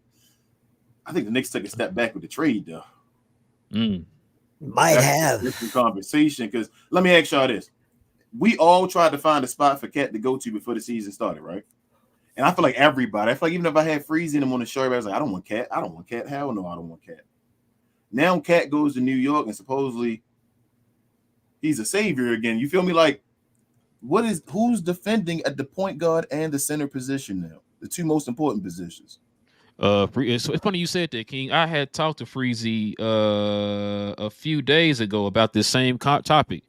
I think the Knicks took a step back with the trade, though. Might have. Different conversation, because let me ask y'all this. We all tried to find a spot for Cat to go to before the season started, right? And I feel like everybody, I feel like even if I had Freezy and him on the show, everybody was like, I don't want Cat. I don't want Cat. Hell no, I don't want Cat. Now Cat goes to New York and supposedly he's a savior again. You feel me? Like, who's defending at the point guard and the center position now? The two most important positions. It's funny you said that, King. I had talked to Freezy a few days ago about this same topic,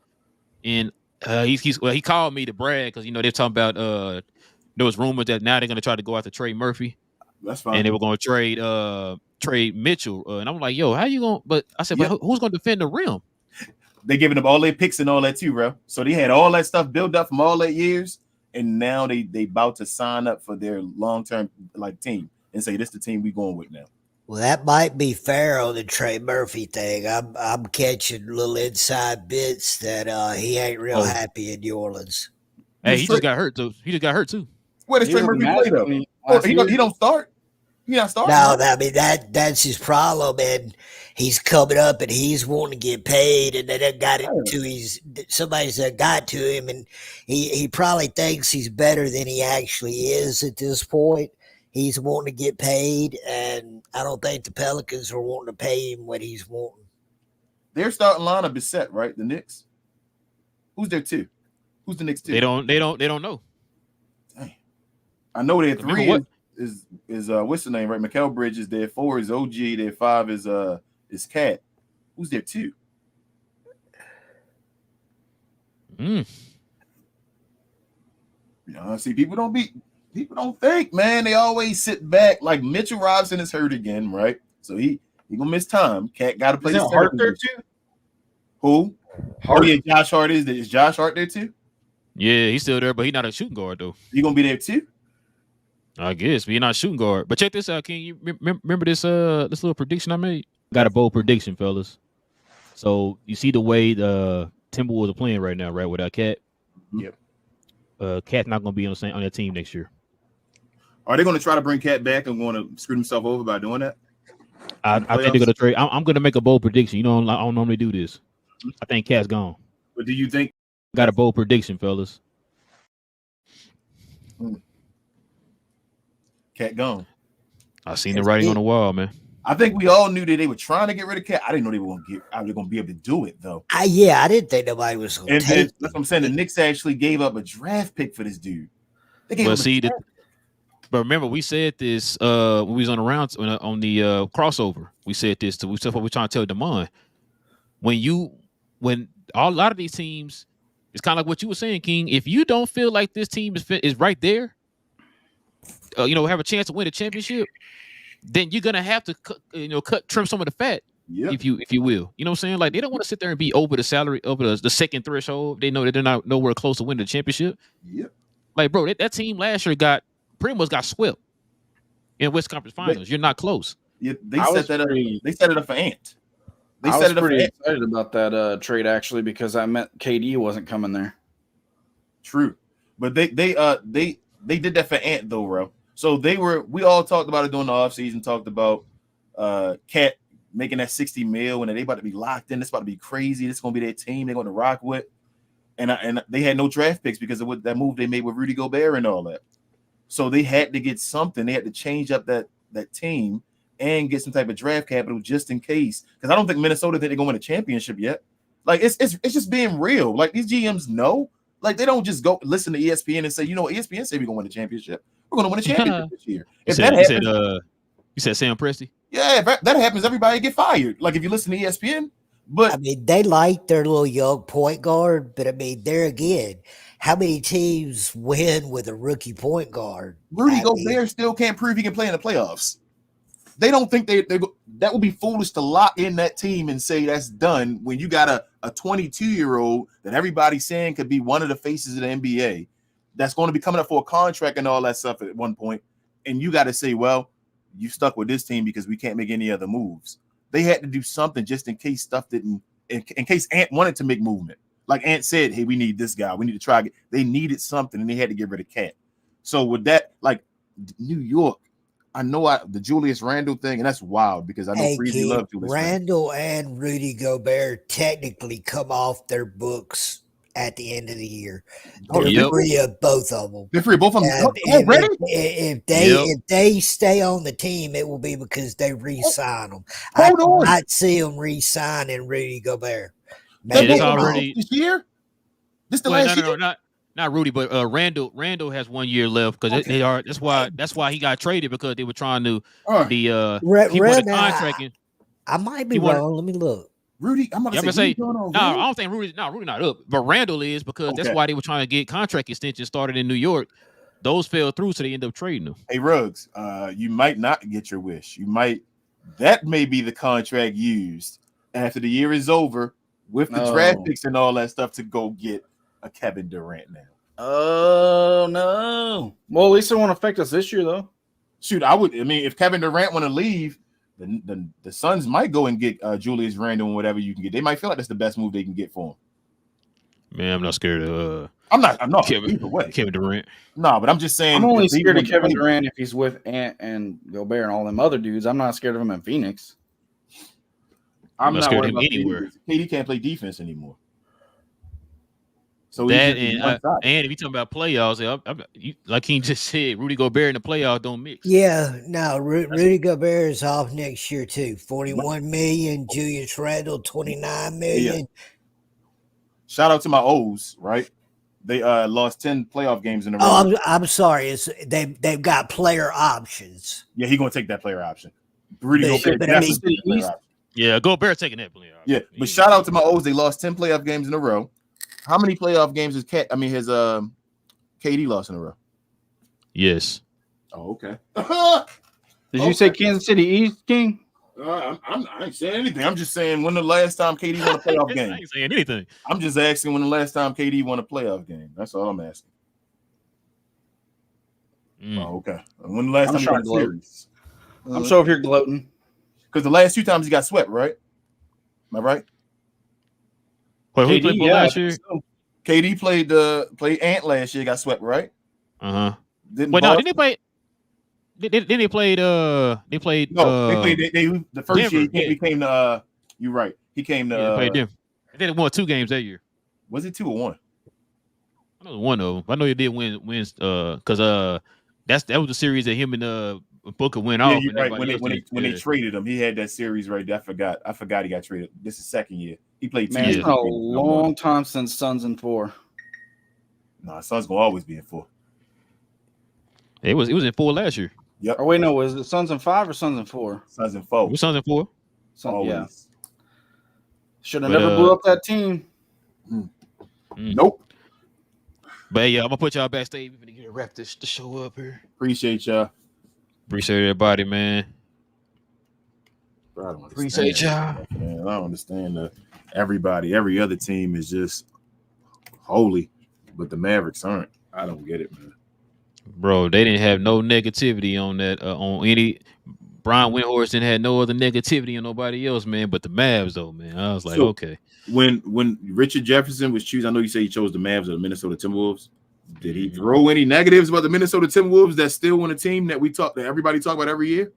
and he called me to brag because they're talking about there was rumors that now they're going to try to go after Trey Murphy. That's fine. And they were going to trade Mitchell, and I'm like, yo, how you going? But I said, but who's going to defend the rim? They giving them all their picks and all that too, bro. So they had all that stuff built up from all that years, and now they about to sign up for their long-term team and say this the team we going with now. Well, that might be fair on the Trey Murphy thing. I'm catching little inside bits that he ain't real happy in New Orleans. Hey, he just got hurt too. Where does Trey Murphy play though? He don't start. He not starting. No, I mean that's his problem, and he's coming up and he's wanting to get paid, and they got it to somebody's got to him, and he probably thinks he's better than he actually is at this point. He's wanting to get paid, and I don't think the Pelicans are wanting to pay him what he's wanting. Their starting lineup is set, right? The Knicks. Who's their two? Who's the Knicks two? They don't know. Dang. I know their three is what's the name, right? Mikal Bridges. Their four is OG. Their five is Cat. Who's their two? See, people don't think, man. They always sit back. Like Mitchell Robinson is hurt again, right? So he gonna miss time. Cat got to play. Is Hart there too? Who? Hart? Oh yeah, Josh Hart is there. Is Josh Hart there too? Yeah, he's still there, but he's not a shooting guard though. You gonna be there too? I guess, but you're not a shooting guard. But check this out, King. You remember this little prediction I made? Got a bold prediction, fellas. So you see the way the Timberwolves are playing right now, right? Without Cat. Yep. Cat's not gonna be on that team next year. Are they going to try to bring Cat back and going to screw themselves over by doing that? I think they're going to trade. I'm going to make a bold prediction. I don't normally do this. I think Cat's gone. But do you think? Got a bold prediction, fellas. Cat gone. I seen the writing on the wall, man. I think we all knew that they were trying to get rid of Cat. I didn't know they were going to be able to do it though. I didn't think nobody was going to take it. That's what I'm saying. The Knicks actually gave up a draft pick for this dude. They gave But remember, we said this when we was on the rounds on the crossover. We said this to what we're trying to tell Damon. When a lot of these teams, it's kind of like what you were saying, King. If you don't feel like this team is right there, have a chance to win a championship, then you're gonna have to trim some of the fat, if you will. You know what I'm saying? Like they don't want to sit there and be over the salary, over the second threshold. They know that they're not nowhere close to winning the championship. Yep. Like bro, that team last year pretty much got swept in West Conference Finals. You're not close. Yeah, they set it up for Ant. I was pretty excited about that trade actually because I meant KD wasn't coming there. True, but they did that for Ant though, bro. So we all talked about it during the offseason, talked about Cat making that $60 million and they about to be locked in. It's about to be crazy. This is gonna be their team. They're gonna rock with, and they had no draft picks because of that move they made with Rudy Gobert and all that. So they had to get something. They had to change up that team and get some type of draft capital just in case. Because I don't think Minnesota think they're going to win a championship yet. Like it's just being real. Like these GMs know. Like they don't just go listen to ESPN and say, ESPN say we're going to win a championship. We're going to win a championship this year. If that happens, you said Sam Presti? Yeah, if that happens, everybody get fired. Like if you listen to ESPN. But I mean, they like their little young point guard, but I mean, there again, how many teams win with a rookie point guard? Rudy Gobert still can't prove he can play in the playoffs. They don't think that would be foolish to lock in that team and say that's done when you got a 22-year-old that everybody's saying could be one of the faces of the NBA that's going to be coming up for a contract and all that stuff at one point. And you got to say, well, you stuck with this team because we can't make any other moves. They had to do something just in case stuff didn't in case Ant wanted to make movement. Like Ant said, hey, we need this guy. We need to try. They needed something, and they had to get rid of Cat. So with that, like New York, I know the Julius Randle thing, and that's wild because I know Freezy loved Julius Randle and Rudy Gobert technically come off their books at the end of the year. They're free of both of them. They're free of both of them already? If they stay on the team, it will be because they re-sign them. I might see them re-signing Rudy Gobert. It's already this year. This the last year. Not Rudy, but Randall. Randall has 1 year left because they are. That's why he got traded because they were trying to he wanted contracting. I might be wrong. Let me look. Rudy, I'm gonna say no. I don't think Rudy not up, but Randall is because that's why they were trying to get contract extensions started in New York. Those fell through, so they end up trading them. Hey Ruggs, you might not get your wish. That may be the contract used after the year is over with the draft picks and all that stuff to go get a Kevin Durant now. Oh no! Well, at least it won't affect us this year, though. Shoot, I mean, if Kevin Durant want to leave, then the Suns might go and get Julius Randle and whatever you can get. They might feel like that's the best move they can get for him. Man, I'm not scared of. I'm not either way. Kevin Durant. No, but I'm just saying. I'm only scared of Kevin Durant if he's with Ant and Gobert and all them other dudes. I'm not scared of him in Phoenix. I'm not scared worried of him about anywhere. KD can't play defense anymore. So that and if you talking about playoffs, like he just said, Rudy Gobert in the playoffs don't mix. Yeah, no, Rudy Gobert is off next year too. 41 million. Julius Randle 29 million. Yeah. Shout out to my O's, right? They lost 10 playoff games in a row. Oh, I'm sorry. They've got player options. Yeah, he's gonna take that player option. Rudy Gobert, Gobert taking that player option. Yeah, but shout out to my O's. They lost 10 playoff games in a row. How many playoff games has KD lost in a row? Yes. Oh, okay. Did you say Kansas City East, King? I ain't saying anything. I'm just saying when the last time KD won a playoff game. I ain't saying anything. I'm just asking when the last time KD won a playoff game. That's all I'm asking. Oh, okay. When the last time he won a series? I'm sure if you're gloating. Because the last 2 times he got swept, right? Am I right? Who played last year? So. KD played Ant last year, got swept, right? Didn't they play? Then they played. They played. No, they played. The first Denver, year he came to. You're right. He came to. They played Denver. They won 2 games that year. Was it 2 or 1? I know one of them. I know he did win. Because that was the series that him and Booker went off. You're right. When they traded him, he had that series right there. I forgot he got traded. This is second year. He played 2 years. It's been a long time since Suns in 4. No, Suns gonna always be in 4. It was in 4 last year. Yep. Oh wait, no, was it Suns in 5 or Suns in 4? Suns in 4. It was Suns in 4. Yeah. Should have never blew up that team. Nope. But yeah, I'm gonna put y'all backstage. We're gonna get wrap the show up here. Appreciate y'all. Appreciate everybody, man. Bro, Appreciate y'all. Man, I don't understand everybody. Every other team is just holy, but the Mavericks aren't. I don't get it, man. Bro, they didn't have no negativity on that. On any Brian Windhorst didn't have no other negativity on nobody else, man. But the Mavs, though, man, I was like, okay. When Richard Jefferson was choosing, I know you say he chose the Mavs or the Minnesota Timberwolves. Did he throw any negatives about the Minnesota Timberwolves that's still on a team that everybody talk about every year?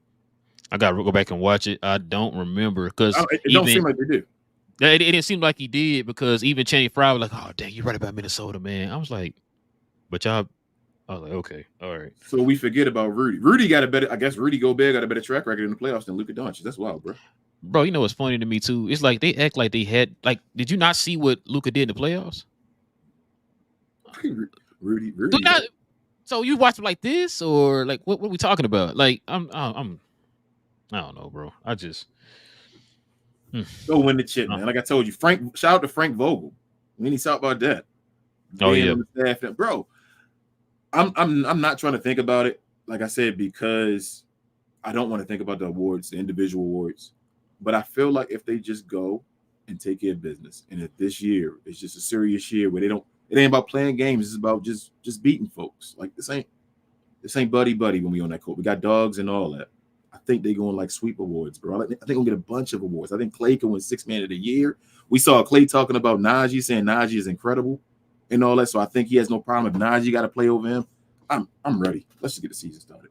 I gotta go back and watch it. I don't remember because it don't seem like they do. It didn't seem like he did because even Channing Frye was like, "Oh, dang, you're right about Minnesota, man." I was like, "But y'all," I was like, "Okay, all right." So we forget about Rudy. Rudy got a better. I guess Rudy Gobert got a better track record in the playoffs than Luka Doncic. That's wild, bro. Bro, you know what's funny to me too? It's like they act like they had like. Did you not see what Luka did in the playoffs? Rudy. So you watch it like this, or like what are we talking about? Like I don't know, bro. I just go win the chip, man. Like I told you, shout out to Frank Vogel. We need to talk about that. Oh yeah, staff, bro. I'm not trying to think about it, like I said, because I don't want to think about the awards, the individual awards. But I feel like if they just go and take care of business, and if this year is just a serious year where it ain't about playing games, it's about just beating folks. Like this ain't buddy when we on that court. We got dogs and all that. I think they're going like sweep awards, bro. I think we'll get a bunch of awards. I think Klay can win Sixth Man of the Year. We saw Klay talking about Najee, saying Najee is incredible and all that. So I think he has no problem if Najee got to play over him. I'm ready. Let's just get the season started.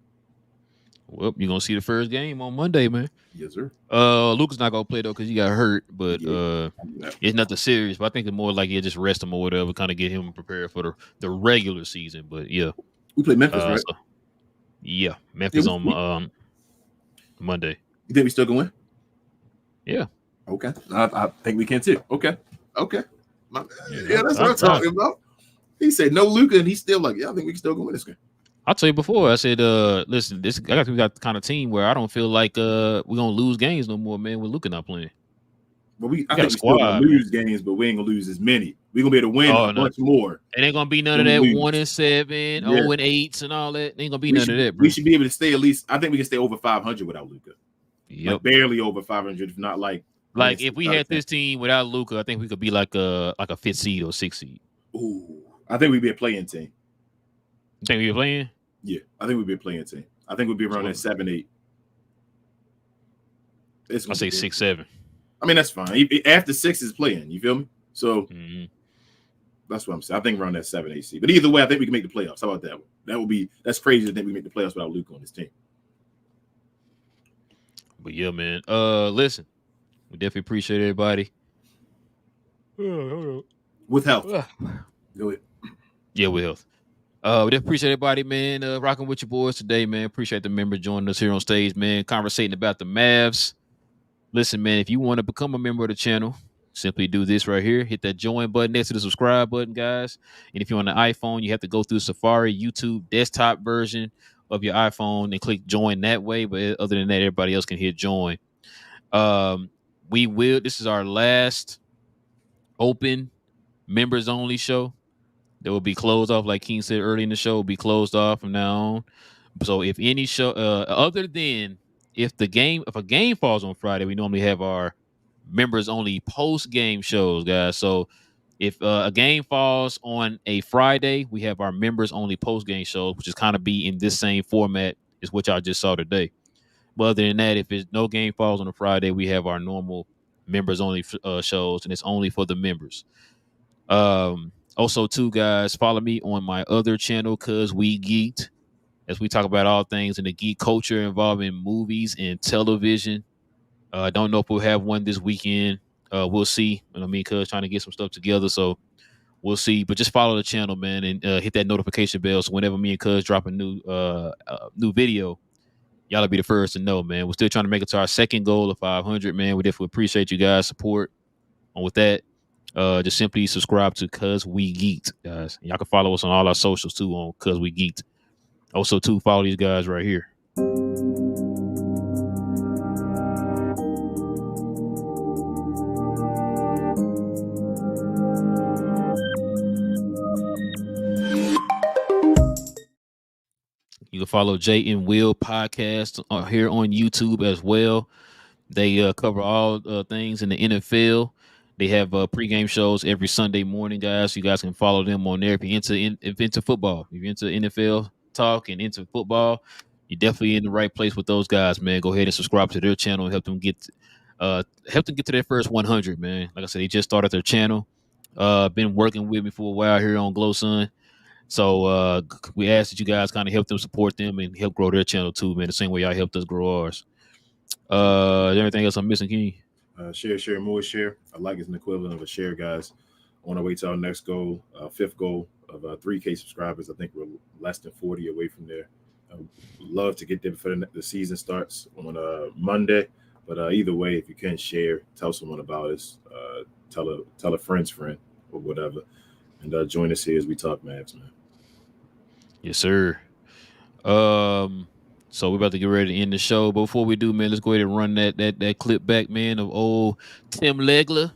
Well, you're gonna see the first game on Monday, man. Yes, sir. Luka's not gonna play though because he got hurt, but it's nothing serious. But I think it's more like just rest him or whatever, kind of get him prepared for the regular season. But yeah, we play Memphis, right? So, yeah, Memphis on Monday. You think we still gonna win? Yeah. Okay. I think we can too. Okay. Yeah, that's what I'm talking about. He said no Luka, and he's still like, yeah, I think we can still go win this game. I'll tell you before. I said, listen, we got the kind of team where I don't feel like we're gonna lose games no more, man. With Luka not playing. But I think we still gonna lose games, but we ain't gonna lose as many. We're gonna be able to win a bunch more. It ain't gonna be none of that 1-7, 0-8s, and all that. Ain't gonna be none of that, bro. We should be able to stay at least. I think we can stay over 500 without Luka. Yep, like barely over 500, if not like. Like if we had this team without Luka, I think we could be like a 5th seed or 6th seed. Ooh, I think we'd be a playing team. You think we'd be playing? Yeah, I think we'd be a playing team. I think we'd be around that 7-8. I'll say 6-7. I mean, that's fine. After 6 is playing. You feel me? So that's what I'm saying. I think around that 7-8 seed. But either way, I think we can make the playoffs. How about that? That's crazy to think we can make the playoffs without Luka on this team. But yeah, man. Listen, we definitely appreciate everybody. With health. Go ahead. Yeah, with health. We definitely appreciate everybody, man. Rocking with your boys today, man. Appreciate the members joining us here on stage, man. Conversating about the Mavs. Listen, man, if you want to become a member of the channel, simply do this right here. Hit that join button next to the subscribe button, guys. And if you're on the iPhone, you have to go through Safari, YouTube, desktop version of your iPhone and click join that way. But other than that, everybody else can hit join. This is our last open members only show. That will be closed off, like King said early in the show, will be closed off from now on. So if any show, other than if a game falls on Friday, we normally have our members only post game shows, guys. So if a game falls on a Friday, we have our members only post game shows, which is kind of be in this same format is what y'all just saw today. But other than that, if no game falls on a Friday, we have our normal members only shows, and it's only for the members. Also, too, guys, follow me on my other channel, Cuz We Geeked, as we talk about all things in the geek culture involving movies and television. I don't know if we'll have one this weekend. We'll see. I mean, Cuz trying to get some stuff together, so we'll see. But just follow the channel, man, and hit that notification bell so whenever me and Cuz drop a new video, y'all will be the first to know, man. We're still trying to make it to our second goal of 500, man. We definitely appreciate you guys' support. And with that, just simply subscribe to Cuz We Geeked, guys. Y'all can follow us on all our socials too on Cuz We Geeked. Also, too, follow these guys right here. You can follow Jay and Will podcast here on YouTube as well. They cover all things in the NFL. They have pregame shows every Sunday morning, guys. You guys can follow them on there if you're into football. If you're into NFL talk and into football, you're definitely in the right place with those guys, man. Go ahead and subscribe to their channel and help them get to their first 100, man. Like I said, they just started their channel. Been working with me for a while here on GlowSun. So we ask that you guys kind of help them support them and help grow their channel too, man. The same way y'all helped us grow ours. Is there anything else I'm missing, King? Share, more share. I like it's an equivalent of a share, guys. On our way to our next goal, 5th goal of 3K subscribers. I think we're less than 40 away from there. Love to get there before the season starts on Monday. But either way, if you can share, tell someone about us. Tell a friend's friend or whatever. And join us here as we talk Mavs, man. Yes, sir. So we're about to get ready to end the show. But before we do, man, let's go ahead and run that clip back, man, of old Tim Legler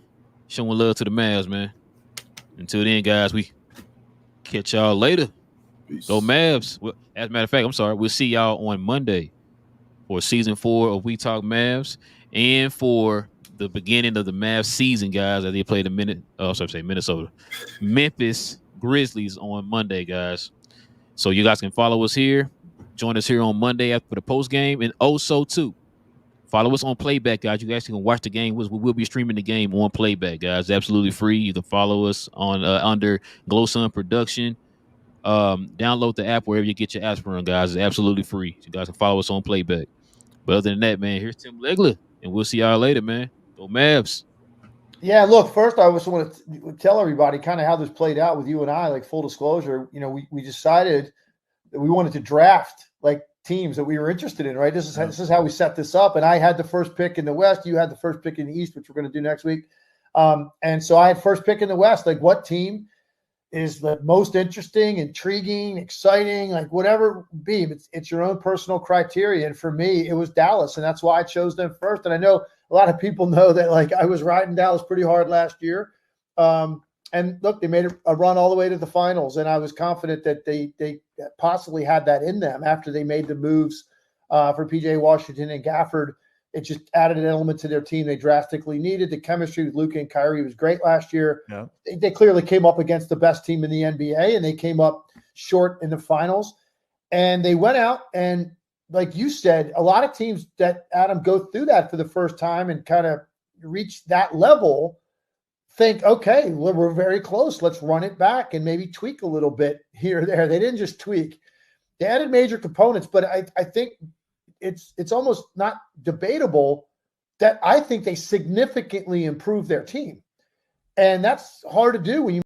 showing love to the Mavs, man. Until then, guys, we catch y'all later. Peace. Go Mavs. Well, as a matter of fact, I'm sorry. We'll see y'all on Monday for season 4 of We Talk Mavs and for the beginning of the Mavs season, guys, as they play Minnesota, Memphis Grizzlies on Monday, guys. So you guys can follow us here Join us here on Monday after the post game, and also too, follow us on Playback, guys. You guys can watch the game. We will be streaming the game on Playback, guys. Absolutely free. You can follow us on under Glow Sun Production. Download the app wherever you get your apps from, guys. It's absolutely free. You guys can follow us on Playback. But other than that, man, here's Tim Legler, and we'll see y'all later, man. Go Mavs. Yeah, look, first I just want to tell everybody kind of how this played out with you and I, like full disclosure. You know, we decided that we wanted to draft like teams that we were interested in, right? This is how we set this up. And I had the first pick in the West. You had the first pick in the East, which we're going to do next week. And so I had first pick in the West. Like, what team is the most interesting, intriguing, exciting, like whatever it be. It's your own personal criteria. And for me, it was Dallas. And that's why I chose them first. And I know a lot of people know that, like, I was riding Dallas pretty hard last year. And look, they made a run all the way to the finals. And I was confident that they possibly had that in them after they made the moves for PJ Washington and Gafford. It just added an element to their team they drastically needed. The chemistry with Luka and Kyrie was great last year. Yeah. They clearly came up against the best team in the NBA, and they came up short in the finals. And they went out and, like you said, a lot of teams that, Adam, go through that for the first time and kind of reach that level think, okay, well, we're very close. Let's run it back and maybe tweak a little bit here or there. They didn't just tweak. They added major components, but I think it's almost not debatable that I think they significantly improved their team. And that's hard to do when you